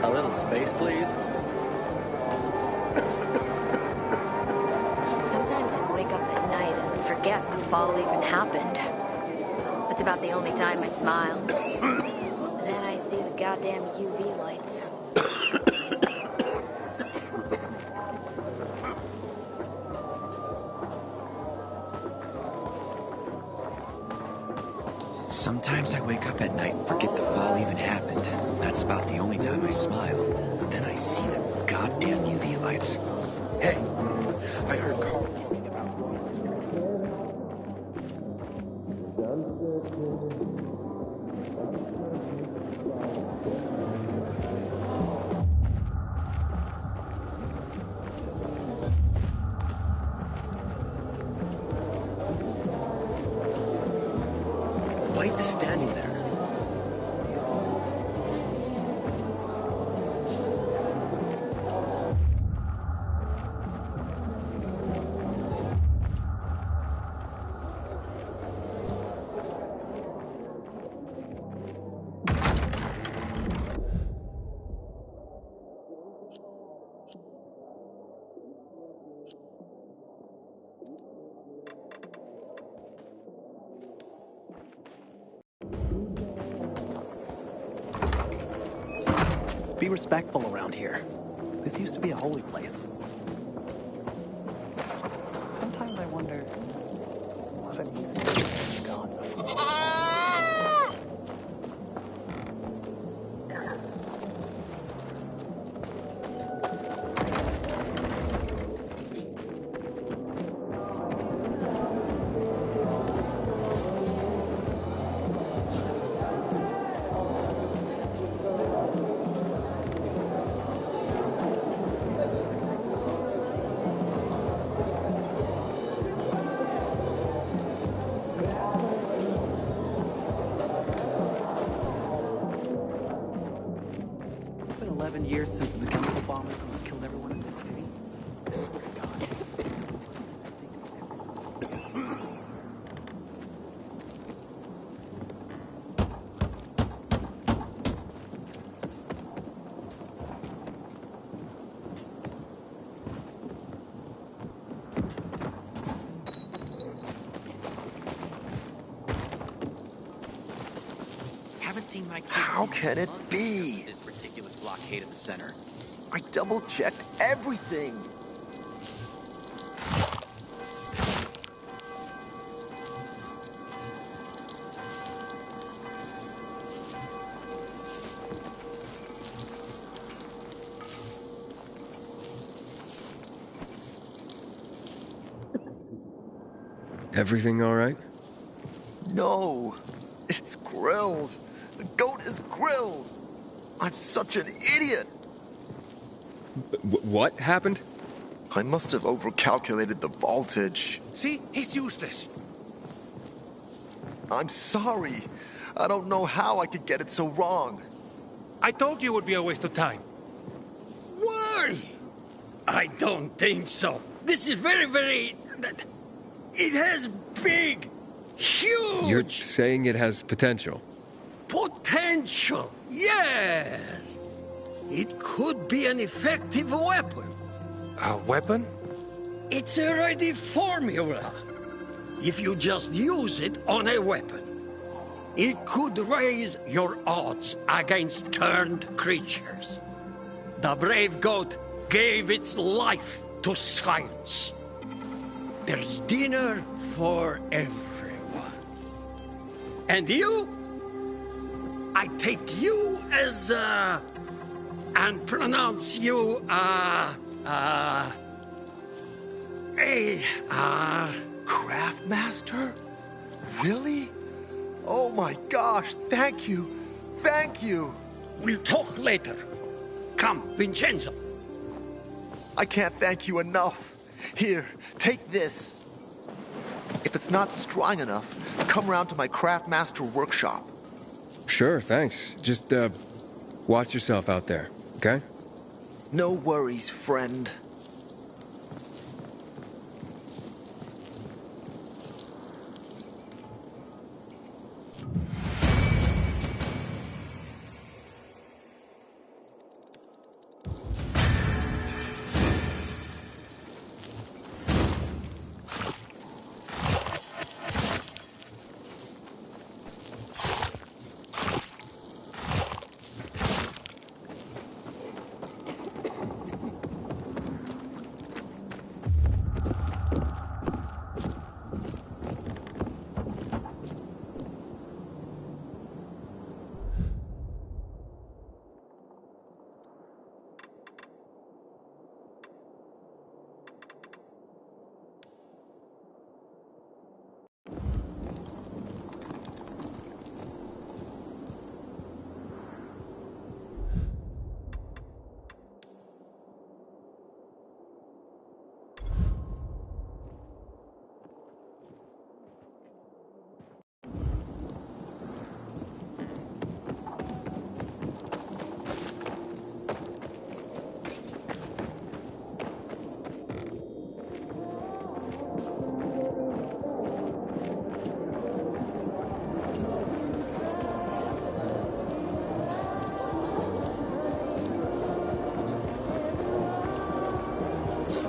A little space, please. Sometimes I wake up at night and forget the fall even happened. That's about the only time I smile. Then I see the goddamn UV lights. Sometimes I wake up at night and forget the fall even happened. That's about the only time I smile. But then I see the goddamn UV lights. Hey, I heard Carl talking about Why are you just standing there? Be respectful around here. This used to be a holy place. Sometimes I wonder, was it easy to be gone? It's been 11 years since the chemical bombing almost killed everyone in this city. I swear to God. Haven't seen my kids. How can it be? This ridiculous blockade at the center. I double-checked everything. Everything all right? No, it's grilled. The goat is grilled. I'm such an idiot. What happened? I must have overcalculated the voltage. See? He's useless. I'm sorry. I don't know how I could get it so wrong. I told you it would be a waste of time. Why? I don't think so. This is very... It has big, huge... You're saying it has potential? Potential, yes. It could be an effective weapon. A weapon? It's a ready formula. If you just use it on a weapon, it could raise your odds against turned creatures. The brave goat gave its life to science. There's dinner for everyone. And you? I take you as, and pronounce you, Craftmaster? Really? Oh my gosh, thank you. Thank you. We'll talk later. Come, Vincenzo. I can't thank you enough. Here, take this. If it's not strong enough, come round to my Craftmaster workshop. Sure, thanks. Just, watch yourself out there, okay? No worries, friend.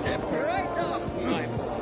Step right up, my boy.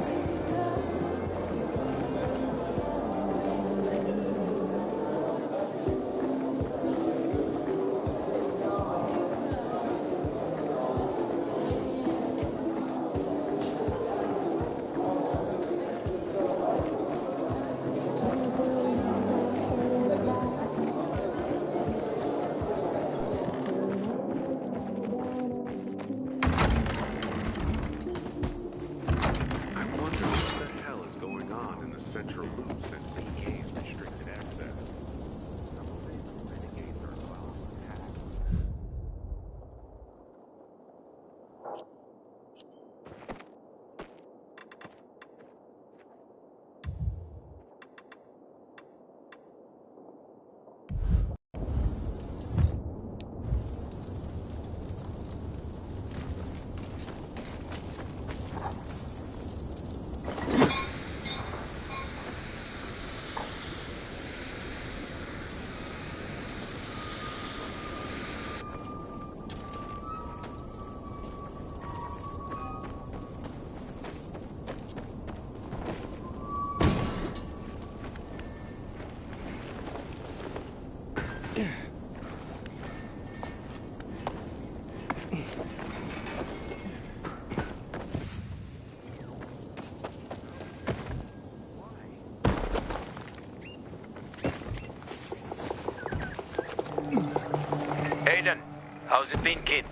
Aiden, how's it been, kid?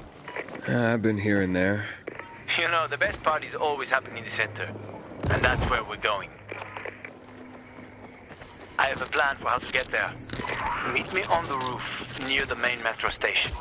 I've been here and there. You know, the best parties always happen in the center. And that's where we're going. I have a plan for how to get there. Meet me on the roof, near the main metro station.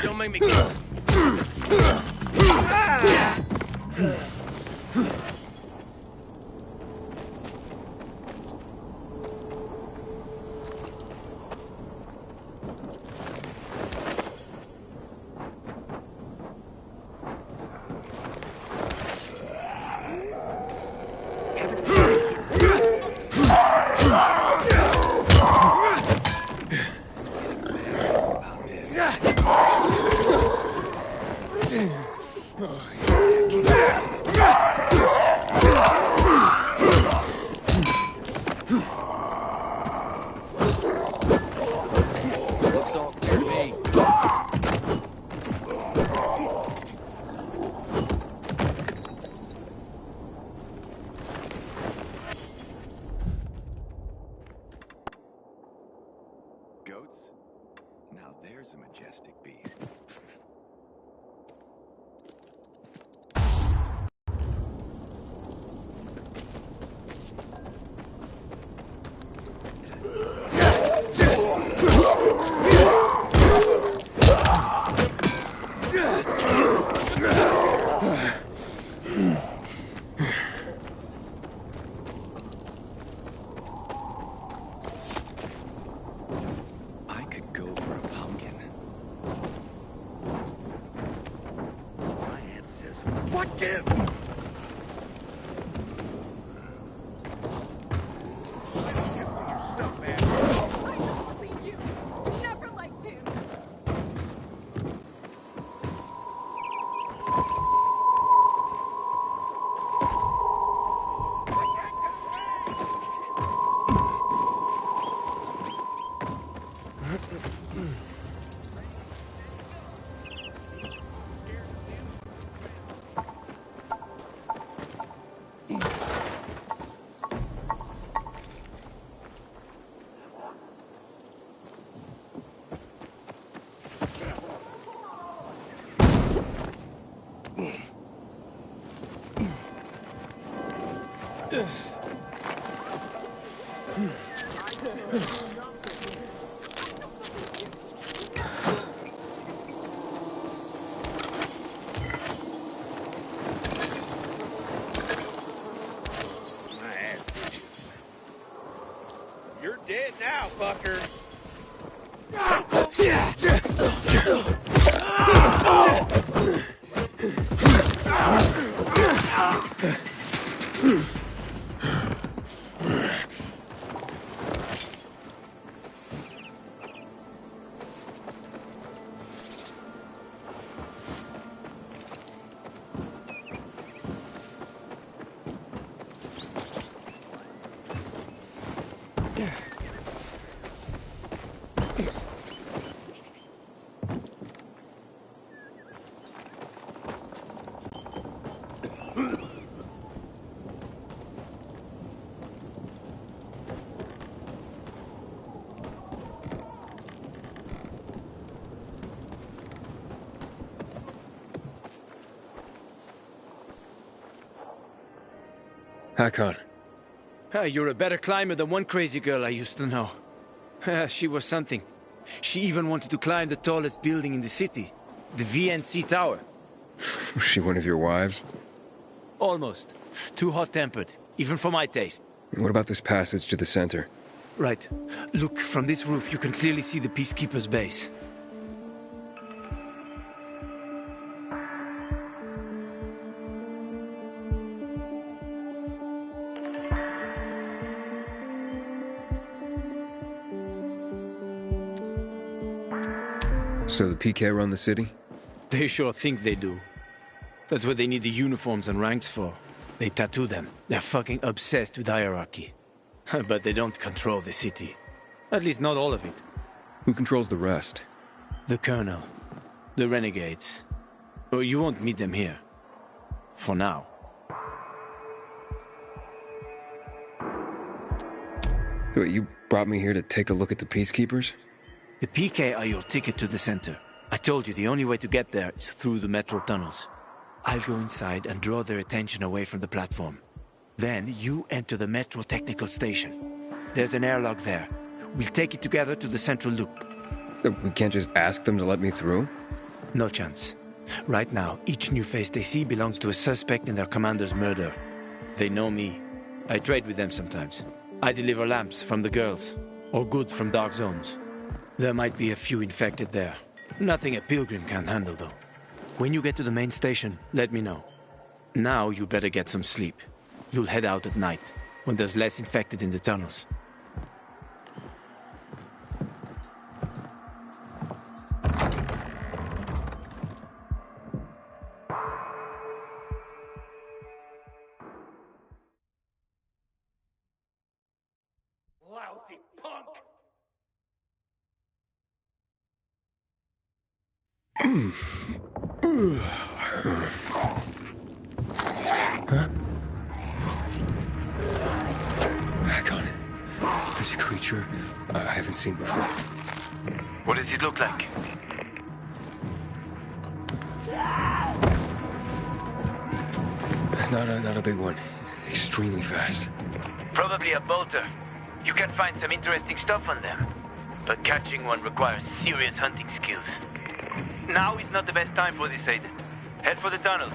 Don't make me go. Looks all clear to me. Goats? Now there's a majestic beast. I could go for a pumpkin. My hand says, what give? Never liked him. fucker! Hakon. You're a better climber than one crazy girl I used to know. She was something. She even wanted to climb the tallest building in the city, the VNC Tower. Was she one of your wives? Almost. Too hot-tempered, even for my taste. What about this passage to the center? Right. Look, from this roof you can clearly see the Peacekeeper's base. So the PK run the city? They sure think they do. That's what they need the uniforms and ranks for. They tattoo them. They're fucking obsessed with hierarchy. But they don't control the city. At least not all of it. Who controls the rest? The Colonel. The Renegades. Oh, you won't meet them here. For now. Wait, you brought me here to take a look at the Peacekeepers? The PK are your ticket to the center. I told you the only way to get there is through the metro tunnels. I'll go inside and draw their attention away from the platform. Then you enter the metro technical station. There's an airlock there. We'll take it together to the central loop. We can't just ask them to let me through? No chance. Right now, each new face they see belongs to a suspect in their commander's murder. They know me. I trade with them sometimes. I deliver lamps from the girls, or goods from dark zones. There might be a few infected there. Nothing a pilgrim can't handle, though. When you get to the main station, let me know. Now you better get some sleep. You'll head out at night, when there's less infected in the tunnels. Lousy punk! Huh? Hakon. There's a creature I haven't seen before. What does it look like? Not a big one. Extremely fast. Probably a bolter. You can find some interesting stuff on them. But catching one requires serious hunting skills. Now is not the best time for this, Aiden. Head for the tunnels.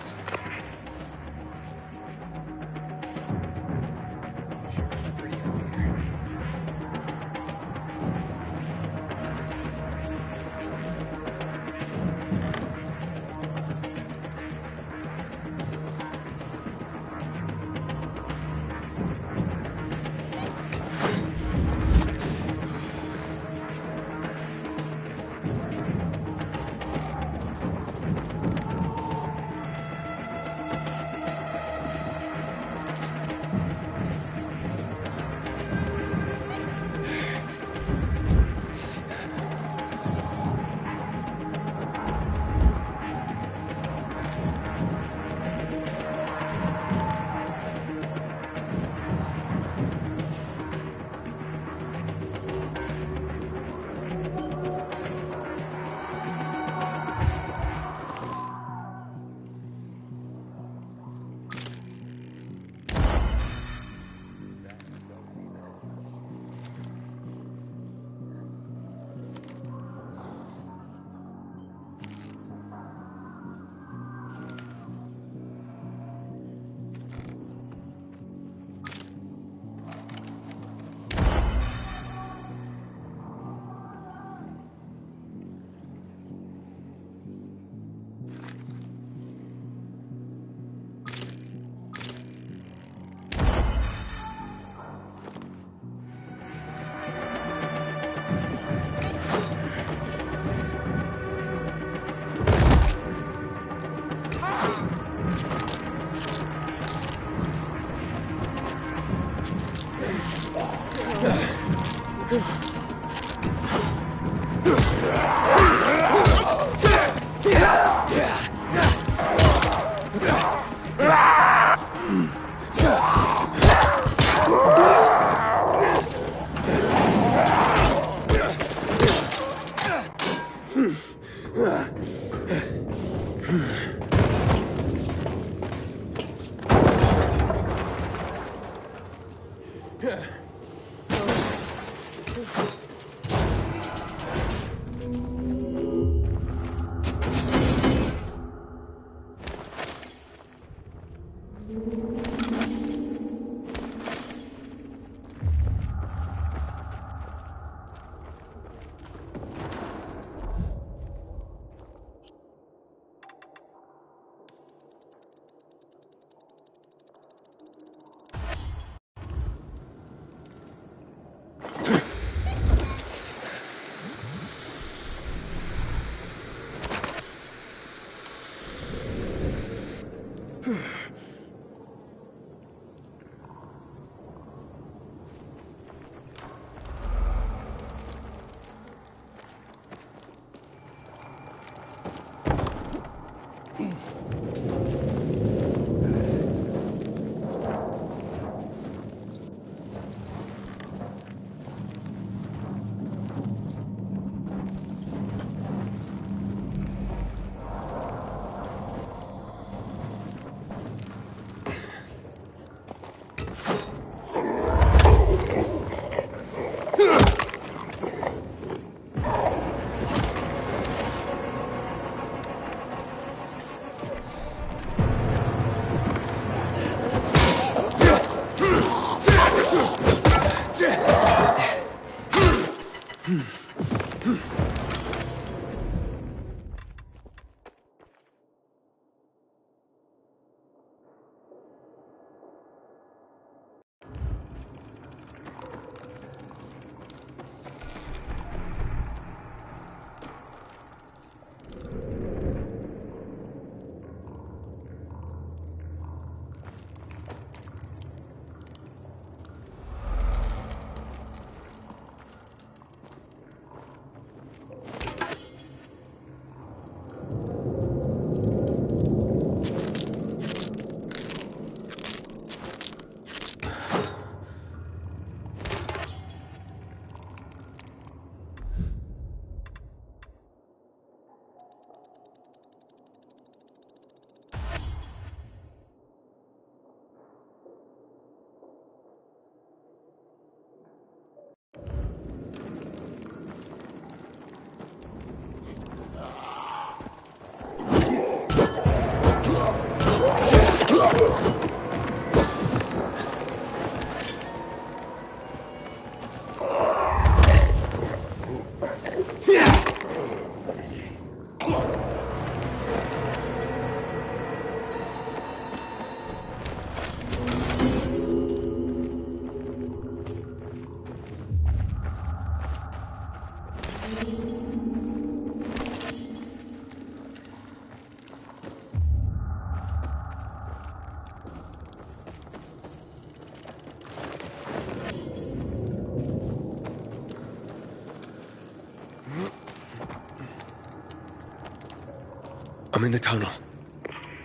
I'm in the tunnel.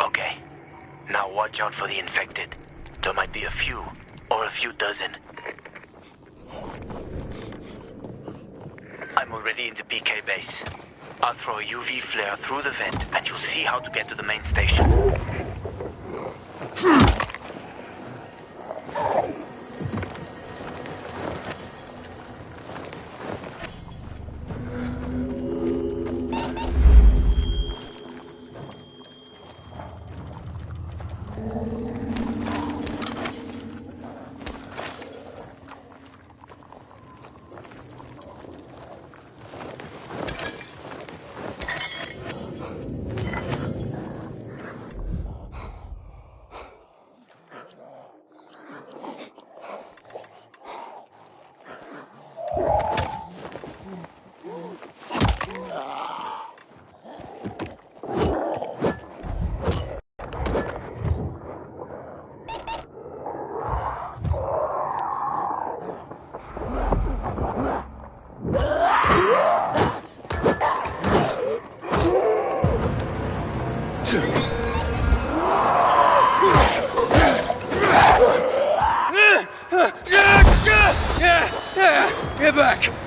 Okay. Now watch out for the infected. There might be a few, or a few dozen. I'm already in the PK base. I'll throw a UV flare through the vent, and you'll see how to get to the main station. Get back!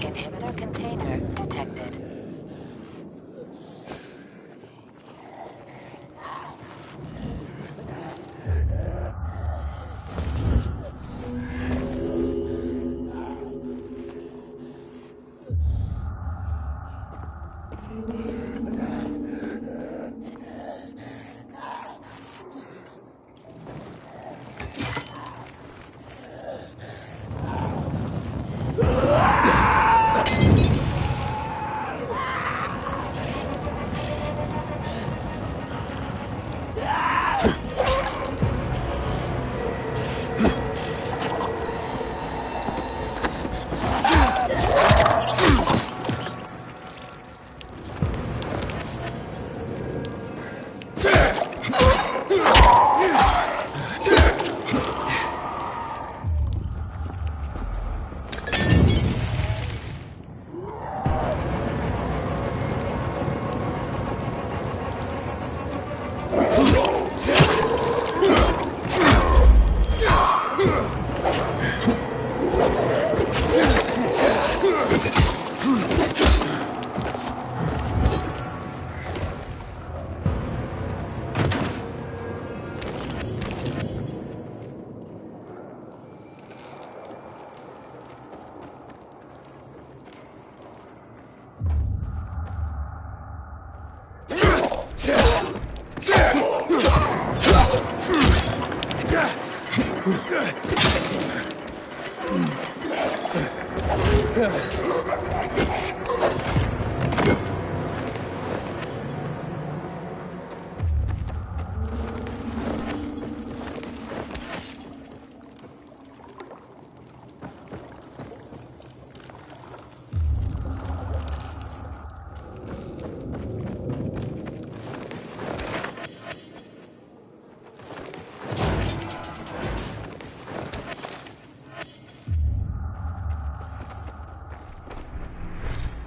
Inhibitor container detected.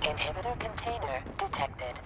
Inhibitor container detected.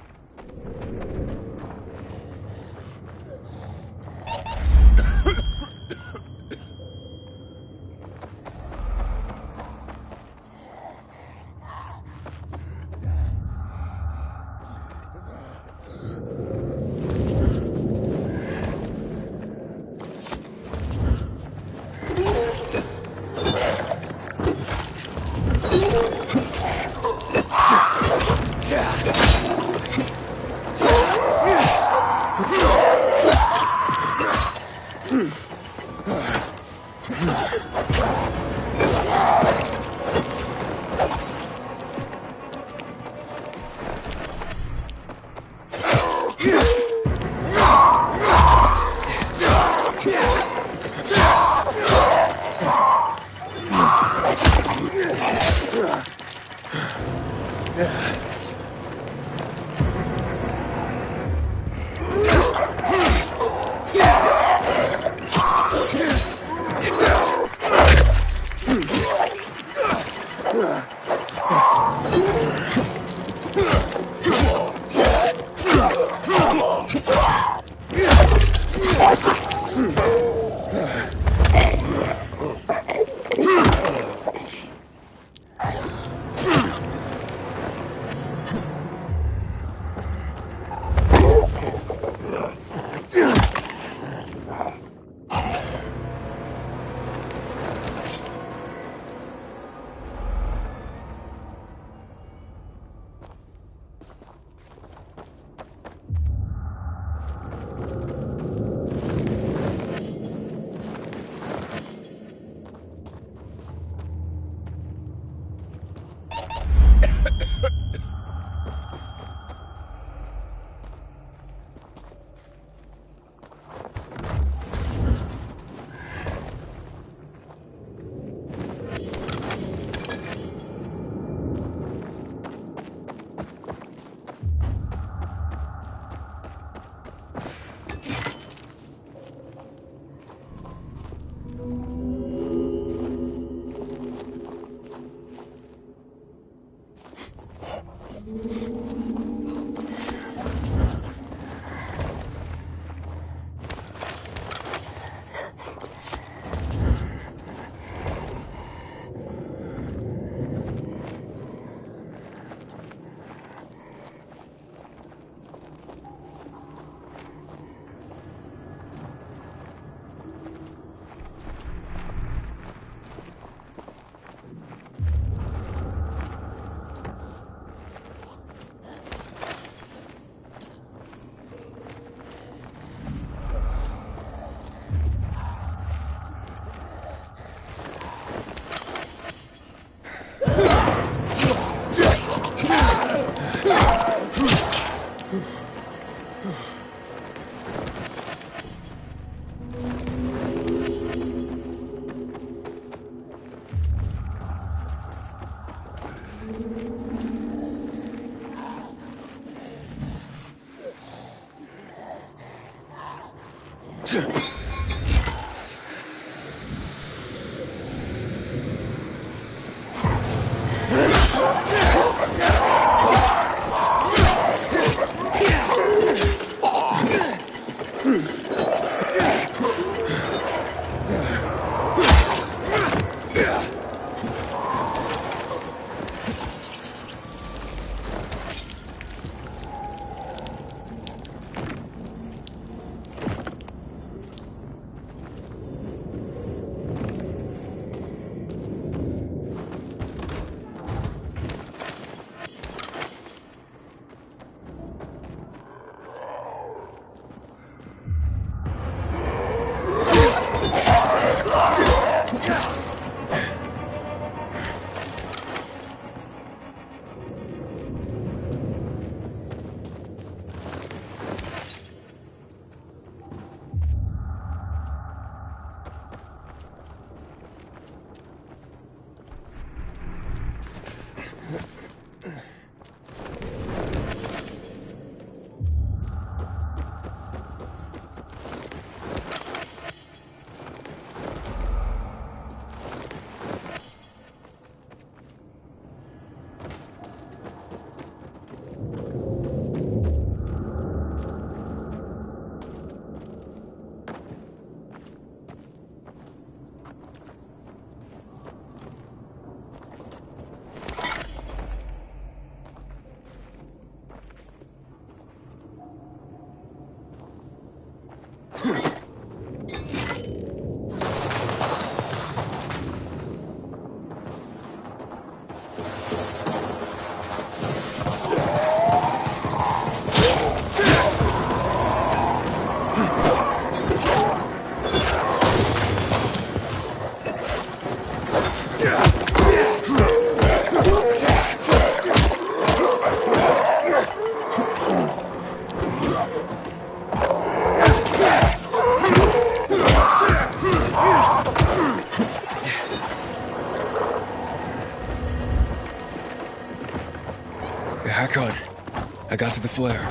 got to the flare.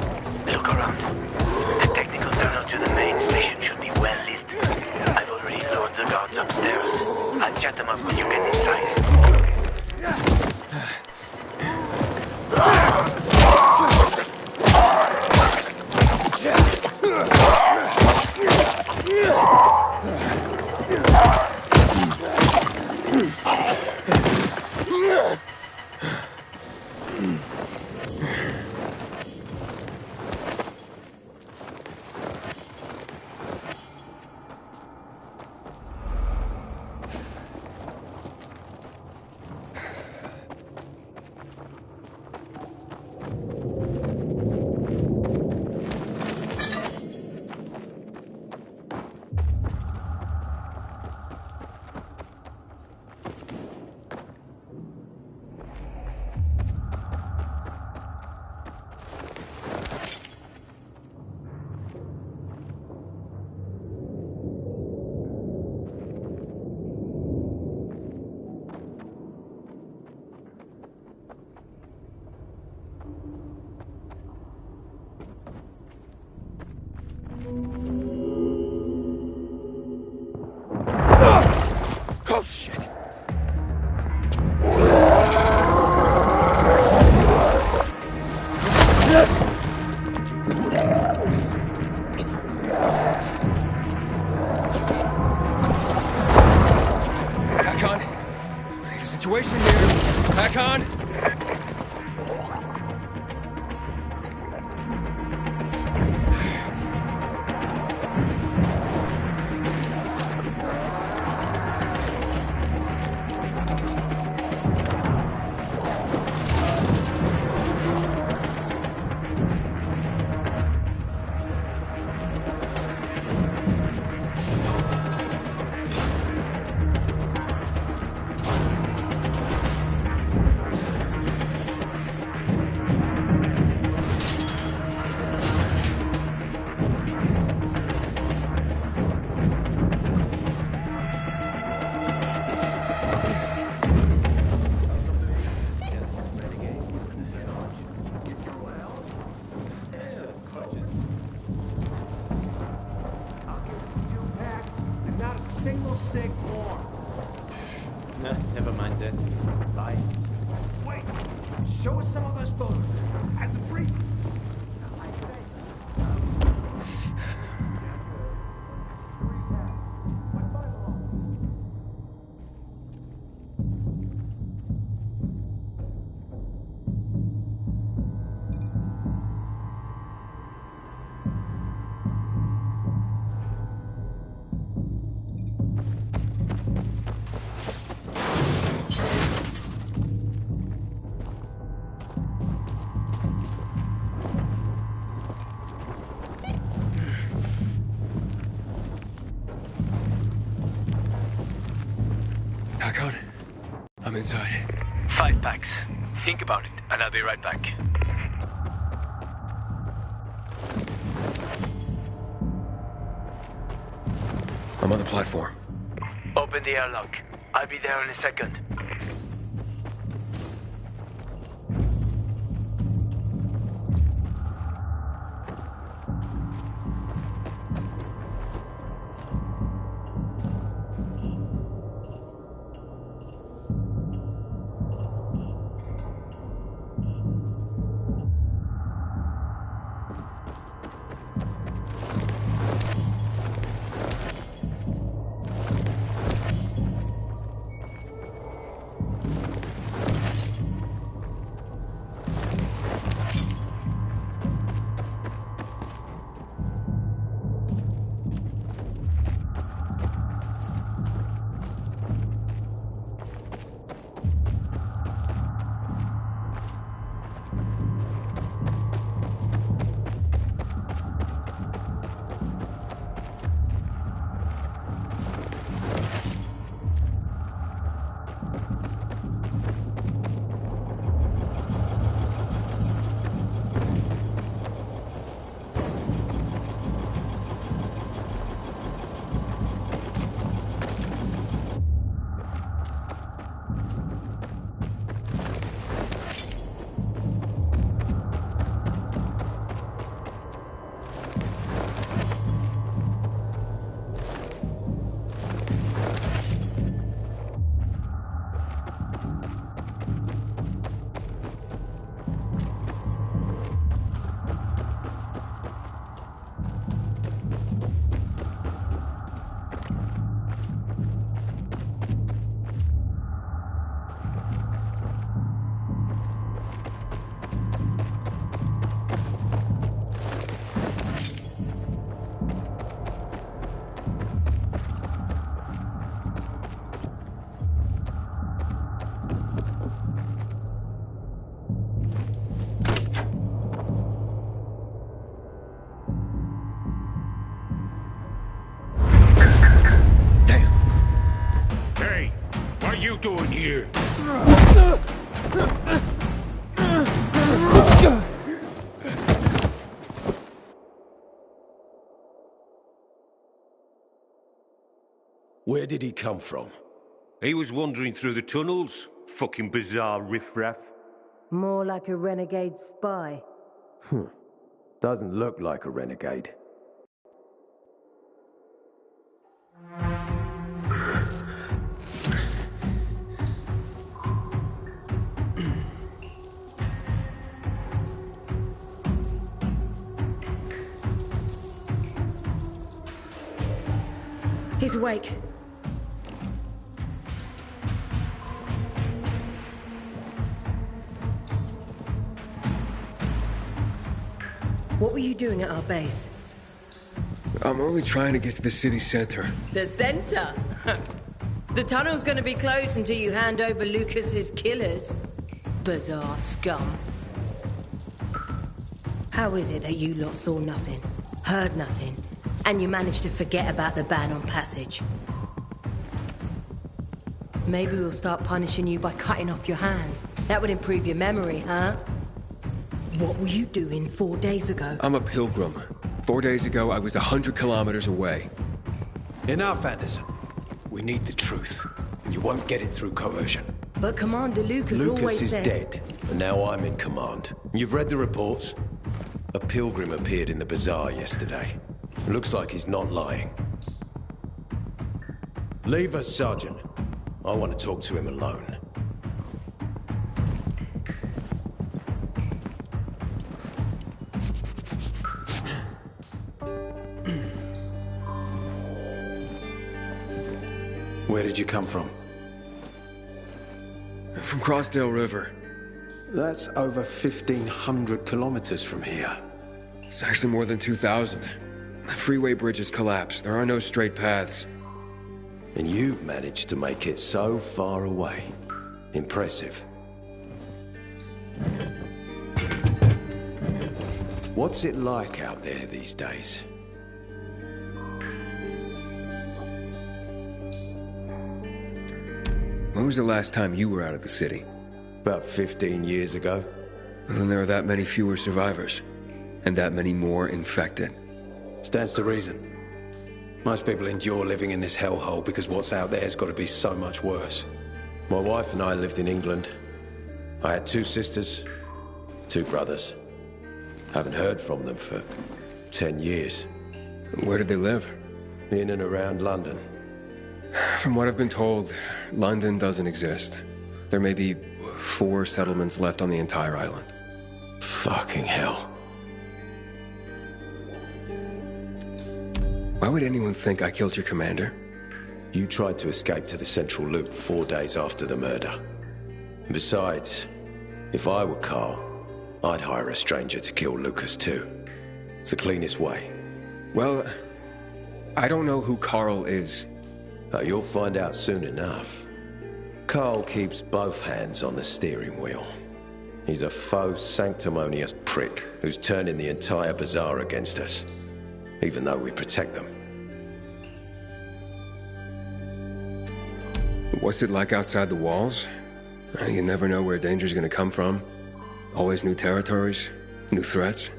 Look around. The technical tunnel to the main station should be well lit. I've already lowered the guards upstairs. I'll chat them up when you get inside. Oh, shit. Hakon, there's a situation here. Hakon! Single sig more. Nah, never mind that. Bye. Wait, show us some of those photos. As a brief. Hakon, I'm inside. 5 packs. Think about it, and I'll be right back. I'm on the platform. Open the airlock. I'll be there in a second. here. Where did he come from? He was wandering through the tunnels. Fucking bizarre riffraff. More like a renegade spy. Doesn't look like a renegade. He's awake. What were you doing at our base? I'm only trying to get to the city center. The center? The tunnel's gonna be closed until you hand over Lucas's killers. Bizarre scum. How is it that you lot saw nothing, heard nothing, and you managed to forget about the ban on passage? Maybe we'll start punishing you by cutting off your hands. That would improve your memory, huh? What were you doing 4 days ago? I'm a pilgrim. 4 days ago, I was 100 kilometers away. Enough, Anderson. We need the truth. And you won't get it through coercion. But Commander Lucas always is said... dead, and now I'm in command. You've read the reports? A pilgrim appeared in the bazaar yesterday. Looks like he's not lying. Leave us, Sergeant. I want to talk to him alone. Where did you come from? From Crossdale River. That's over 1,500 kilometers from here. It's actually more than 2,000. The freeway bridges collapsed. There are no straight paths. And you've managed to make it so far away. Impressive. What's it like out there these days? When was the last time you were out of the city? About 15 years ago. Then there are that many fewer survivors. And that many more infected. Stands to reason. Most people endure living in this hellhole because what's out there has got to be so much worse. My wife and I lived in England. I had 2 sisters, 2 brothers. Haven't heard from them for 10 years. Where did they live? In and around London. From what I've been told, London doesn't exist. There may be 4 settlements left on the entire island. Fucking hell. Why would anyone think I killed your commander? You tried to escape to the Central Loop 4 days after the murder. Besides, if I were Carl, I'd hire a stranger to kill Lucas too. It's the cleanest way. Well, I don't know who Carl is. You'll find out soon enough. Carl keeps both hands on the steering wheel. He's a faux sanctimonious prick who's turning the entire bazaar against us, even though we protect them. What's it like outside the walls? You never know where danger's gonna come from. Always new territories, new threats.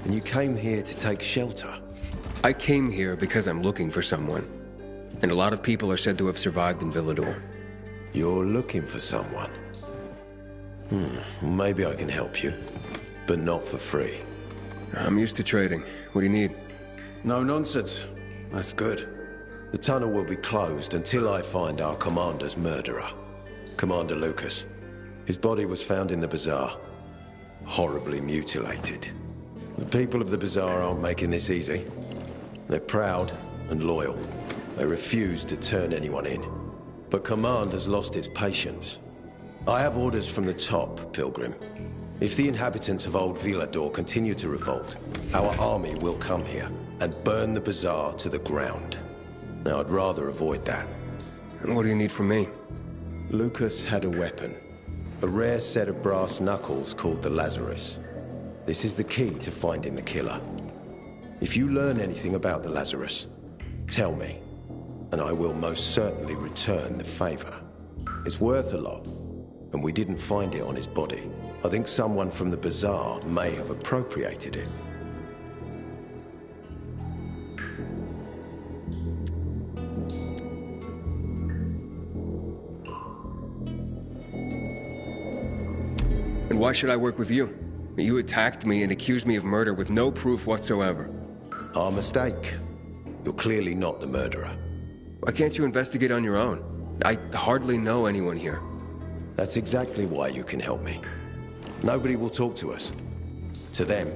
And you came here to take shelter? I came here because I'm looking for someone. And a lot of people are said to have survived in Villador. You're looking for someone? Maybe I can help you, but not for free. I'm used to trading. What do you need? No nonsense. That's good. The tunnel will be closed until I find our commander's murderer, Commander Lucas. His body was found in the bazaar, horribly mutilated. The people of the bazaar aren't making this easy. They're proud and loyal. They refuse to turn anyone in. But command has lost its patience. I have orders from the top, Pilgrim. If the inhabitants of Old Villador continue to revolt, our army will come here and burn the bazaar to the ground. Now, I'd rather avoid that. And what do you need from me? Lucas had a weapon. A rare set of brass knuckles called the Lazarus. This is the key to finding the killer. If you learn anything about the Lazarus, tell me, and I will most certainly return the favor. It's worth a lot, and we didn't find it on his body. I think someone from the bazaar may have appropriated it. And why should I work with you? You attacked me and accused me of murder with no proof whatsoever. Our mistake. You're clearly not the murderer. Why can't you investigate on your own? I hardly know anyone here. That's exactly why you can help me. Nobody will talk to us. To them,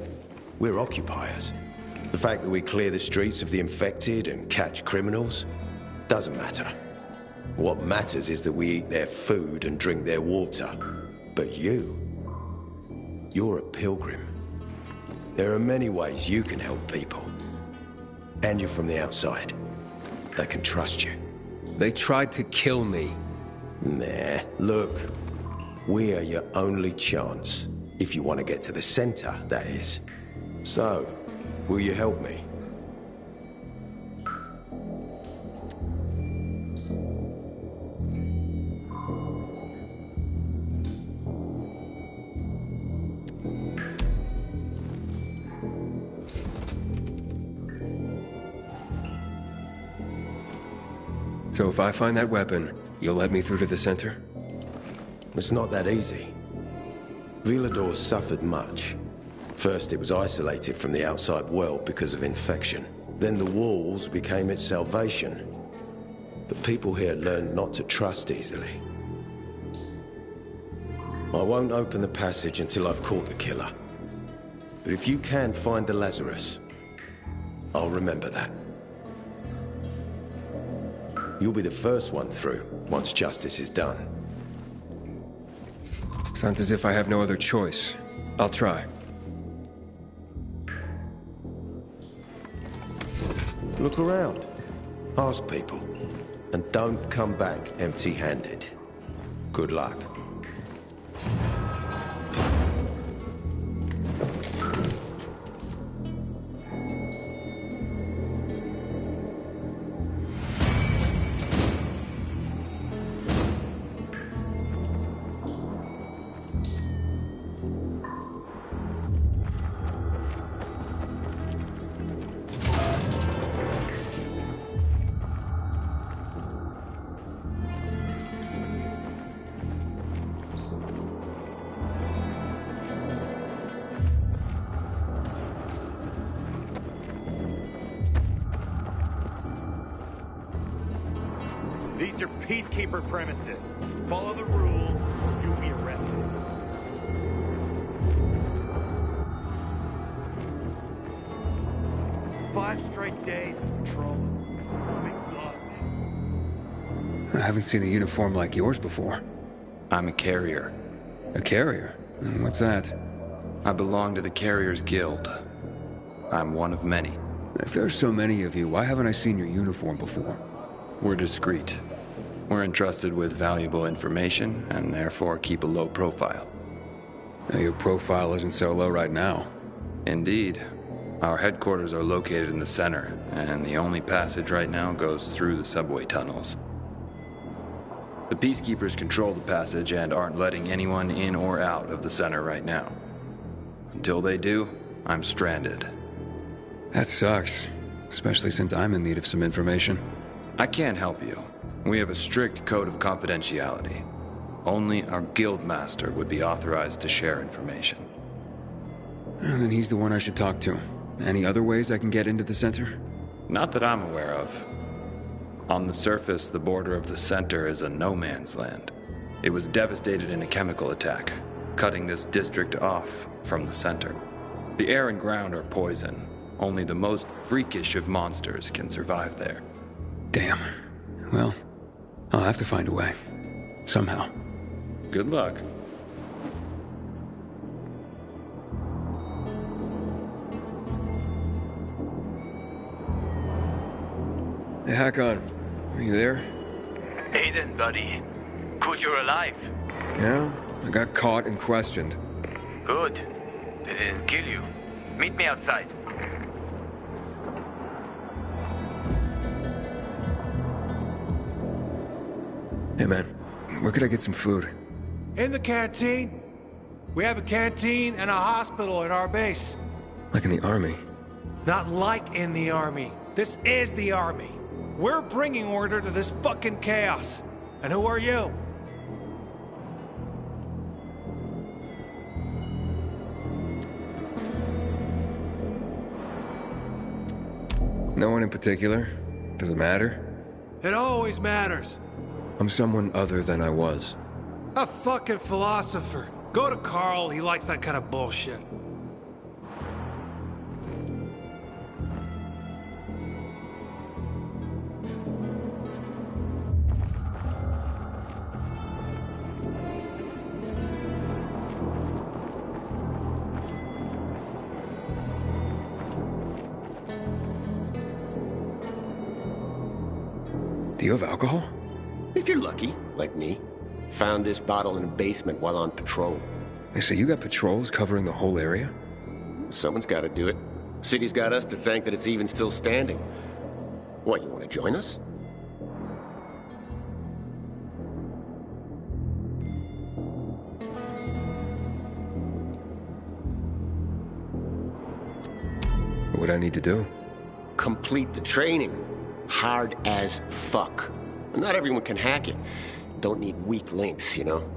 we're occupiers. The fact that we clear the streets of the infected and catch criminals doesn't matter. What matters is that we eat their food and drink their water. But you're a pilgrim. There are many ways you can help people. And you're from the outside. They can trust you. They tried to kill me. Nah, look. We are your only chance. If you want to get to the center, that is. So, will you help me? So if I find that weapon, you'll let me through to the center? It's not that easy. Villador suffered much. First, it was isolated from the outside world because of infection. Then the walls became its salvation. But people here learned not to trust easily. I won't open the passage until I've caught the killer. But if you can find the Lazarus, I'll remember that. You'll be the first one through, once justice is done. Sounds as if I have no other choice. I'll try. Look around. Ask people. And don't come back empty-handed. Good luck. These are peacekeeper premises. Follow the rules, you'll be arrested. Five straight days of patrolling. I'm exhausted. I haven't seen a uniform like yours before. I'm a carrier. A carrier? What's that? I belong to the Carriers Guild. I'm one of many. If there's so many of you, why haven't I seen your uniform before? We're discreet. We're entrusted with valuable information, and therefore keep a low profile. Now, your profile isn't so low right now. Indeed. Our headquarters are located in the center, and the only passage right now goes through the subway tunnels. The Peacekeepers control the passage and aren't letting anyone in or out of the center right now. Until they do, I'm stranded. That sucks, especially since I'm in need of some information. I can't help you. We have a strict code of confidentiality. Only our guild master would be authorized to share information. Well, then he's the one I should talk to. Any other ways I can get into the center? Not that I'm aware of. On the surface, the border of the center is a no-man's land. It was devastated in a chemical attack, cutting this district off from the center. The air and ground are poison. Only the most freakish of monsters can survive there. Damn. Well, I'll have to find a way. Somehow. Good luck. Hey, Hakon. Are you there? Aiden, buddy. Good you're alive. Yeah? I got caught and questioned. Good. They didn't kill you. Meet me outside. Hey, man. Where could I get some food? In the canteen. We have a canteen and a hospital at our base. Like in the army? Not like in the army. This is the army. We're bringing order to this fucking chaos. And who are you? No one in particular? Does it matter? It always matters. I'm someone other than I was. A fucking philosopher. Go to Carl, he likes that kind of bullshit. Do you have alcohol? If you're lucky, like me. Found this bottle in a basement while on patrol. Hey, so you got patrols covering the whole area? Someone's got to do it. City's got us to thank that it's even still standing. What, you want to join us? What would I need to do? Complete the training. Hard as fuck. Not everyone can hack it. Don't need weak links, you know?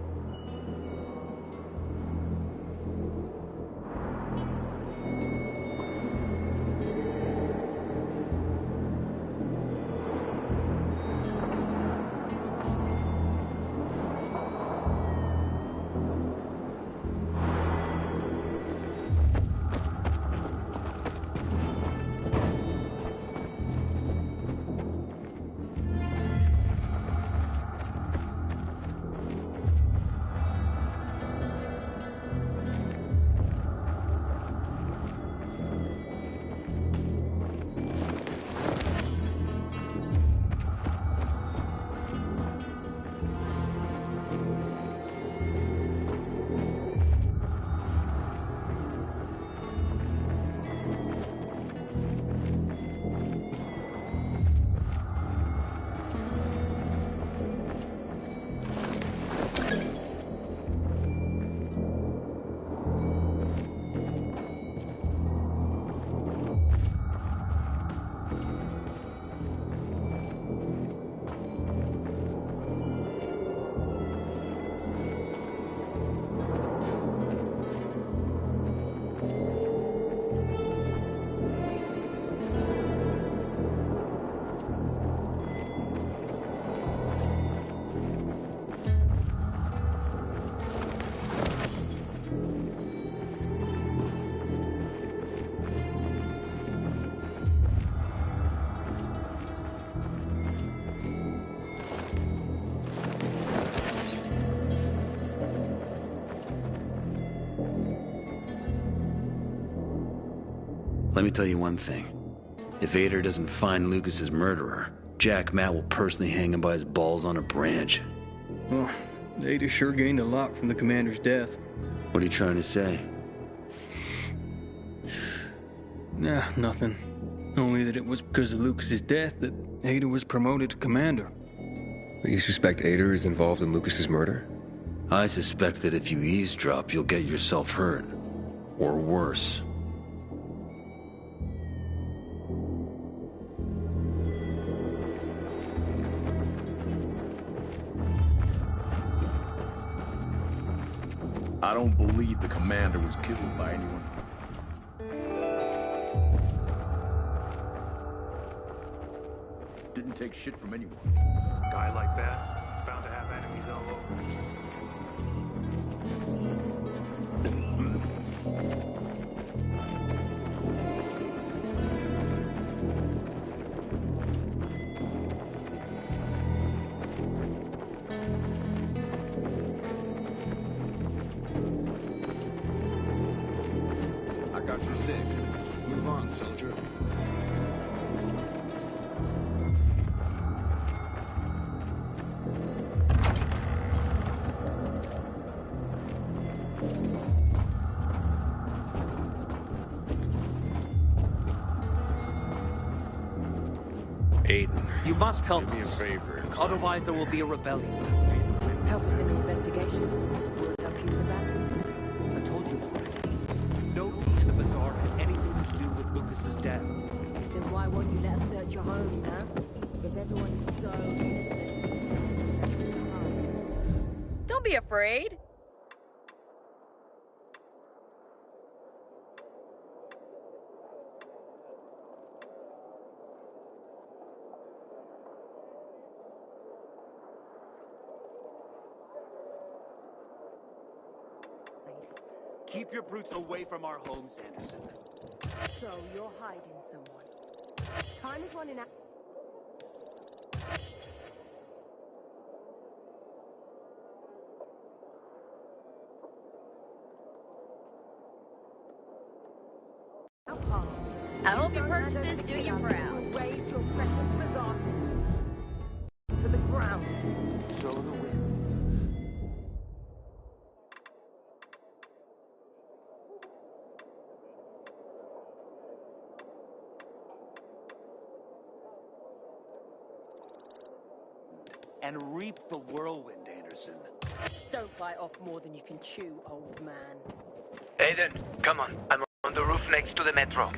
Let me tell you one thing. If Ader doesn't find Lucas's murderer, Jack Matt will personally hang him by his balls on a branch. Well, Ader sure gained a lot from the commander's death. What are you trying to say? Nah, nothing. Only that it was because of Lucas's death that Ader was promoted to commander. You suspect Ader is involved in Lucas's murder? I suspect that if you eavesdrop, you'll get yourself hurt. Or worse. I don't believe the commander was killed by anyone. Didn't take shit from anyone. A guy like that, bound to have enemies all over. I got your 6. Move on, soldier. Aiden. You must help Do me a us. favor. Otherwise there will be a rebellion. Help us in the investigation. We'll help you to the battles. I told you already. Nobody in the bazaar had anything to do with Lucas's death. Then why won't you let us search your homes, huh? If everyone is so innocent. Don't be afraid. Keep your brutes away from our homes, Anderson. So you're hiding someone. Time is running out. I hope your purchases do you proud. Raise your precious bazaar to the ground. So the wind. And reap the whirlwind, Anderson. Don't bite off more than you can chew, old man. Aiden, come on. I'm on the roof next to the metro.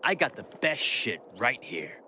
I got the best shit right here.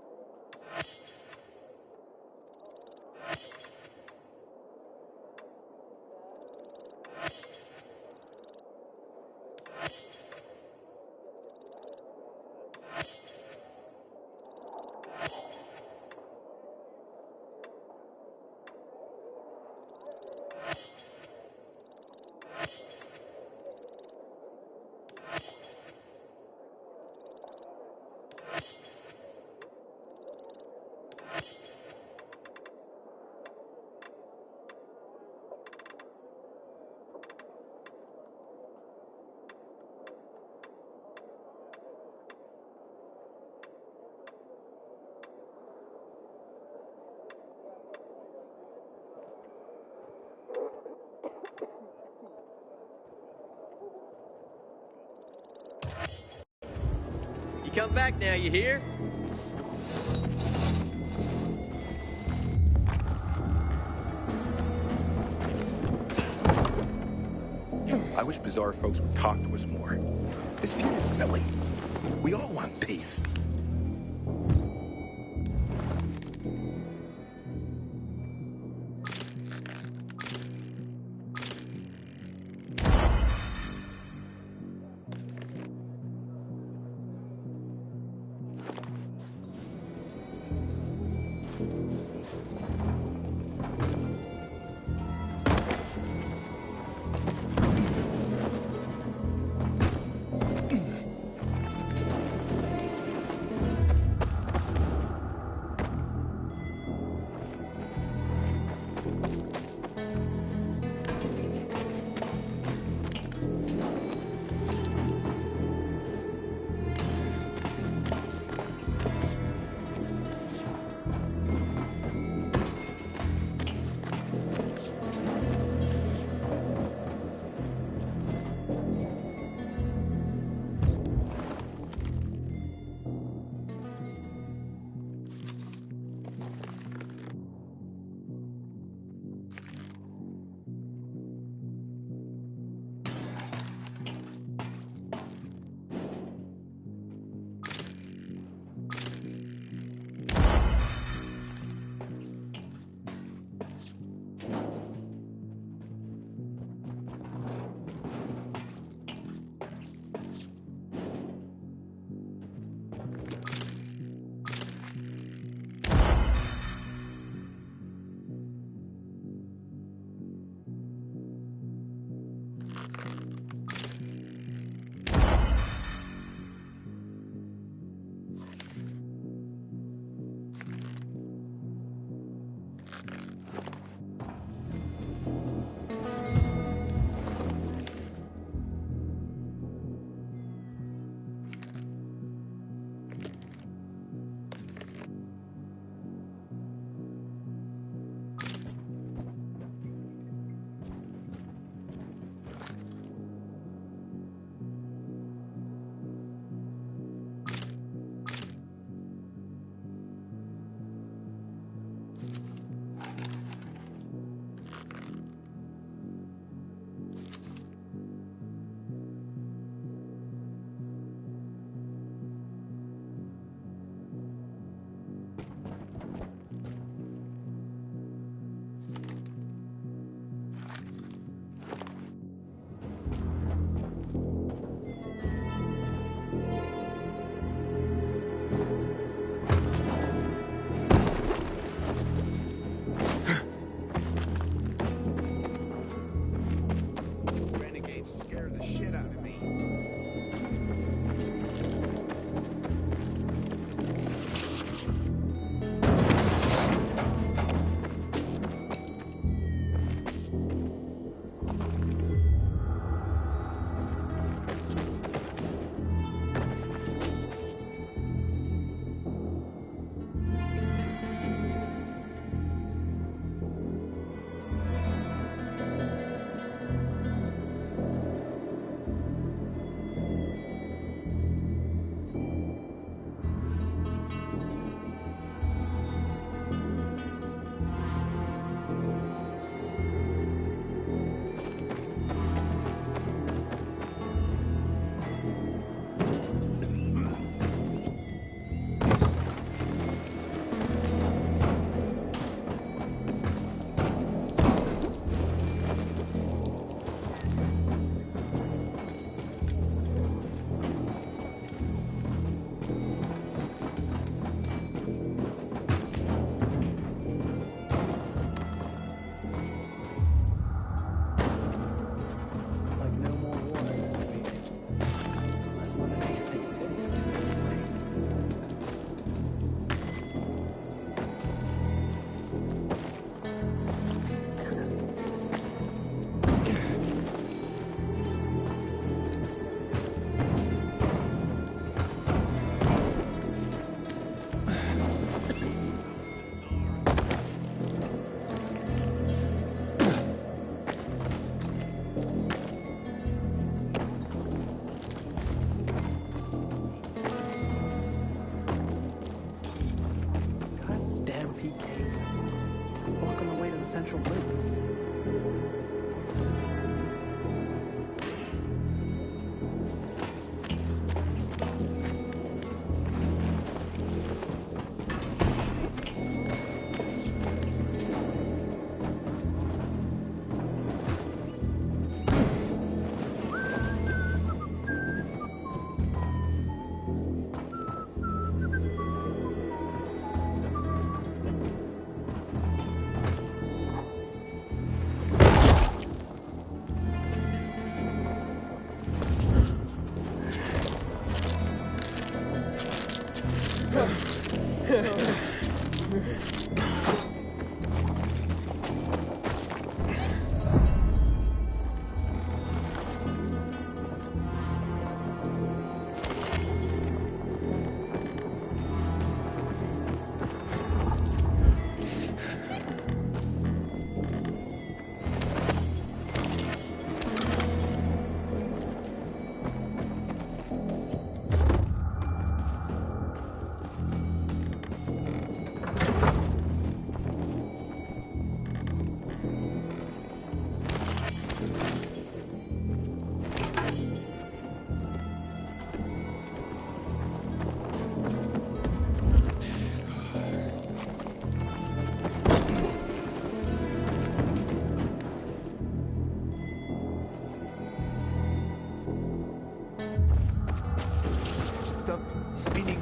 You come back now, you hear? I wish Bazaar folks would talk to us more. This feud is silly. We all want peace.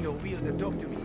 your wheels and talk to me.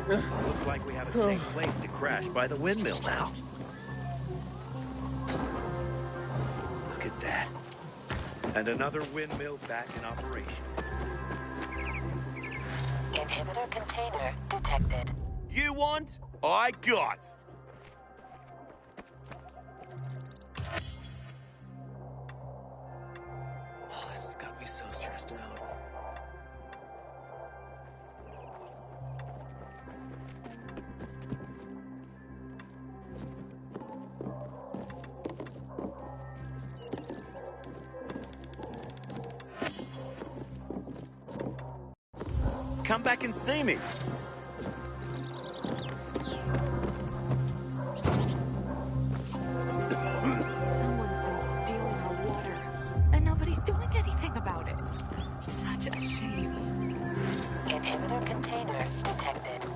Looks like we have a safe place to crash by the windmill now. Look at that. And another windmill back in operation. Inhibitor container detected. You want? I got. Oh, this has got me so stressed out. Come back and see me. Someone's been stealing our water, and nobody's doing anything about it. Such a shame. Inhibitor container detected.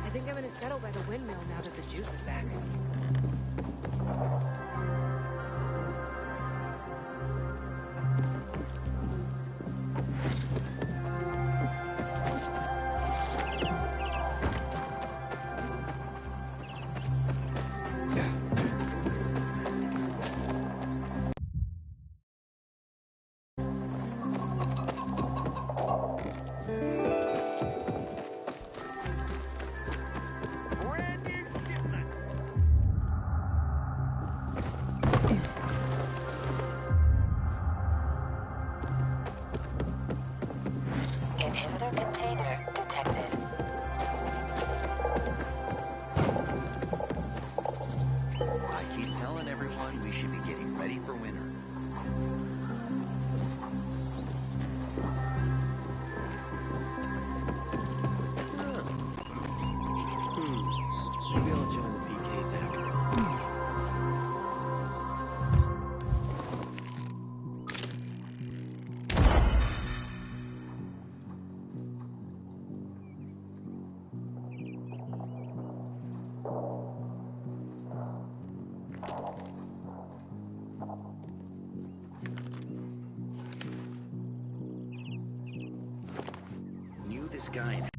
I think I'm gonna settle by the windmill now that the juice is back. Inhibitor container detected. I keep telling everyone we should be getting ready for winter. Maybe I'll join the PKs after all. Knew this guy in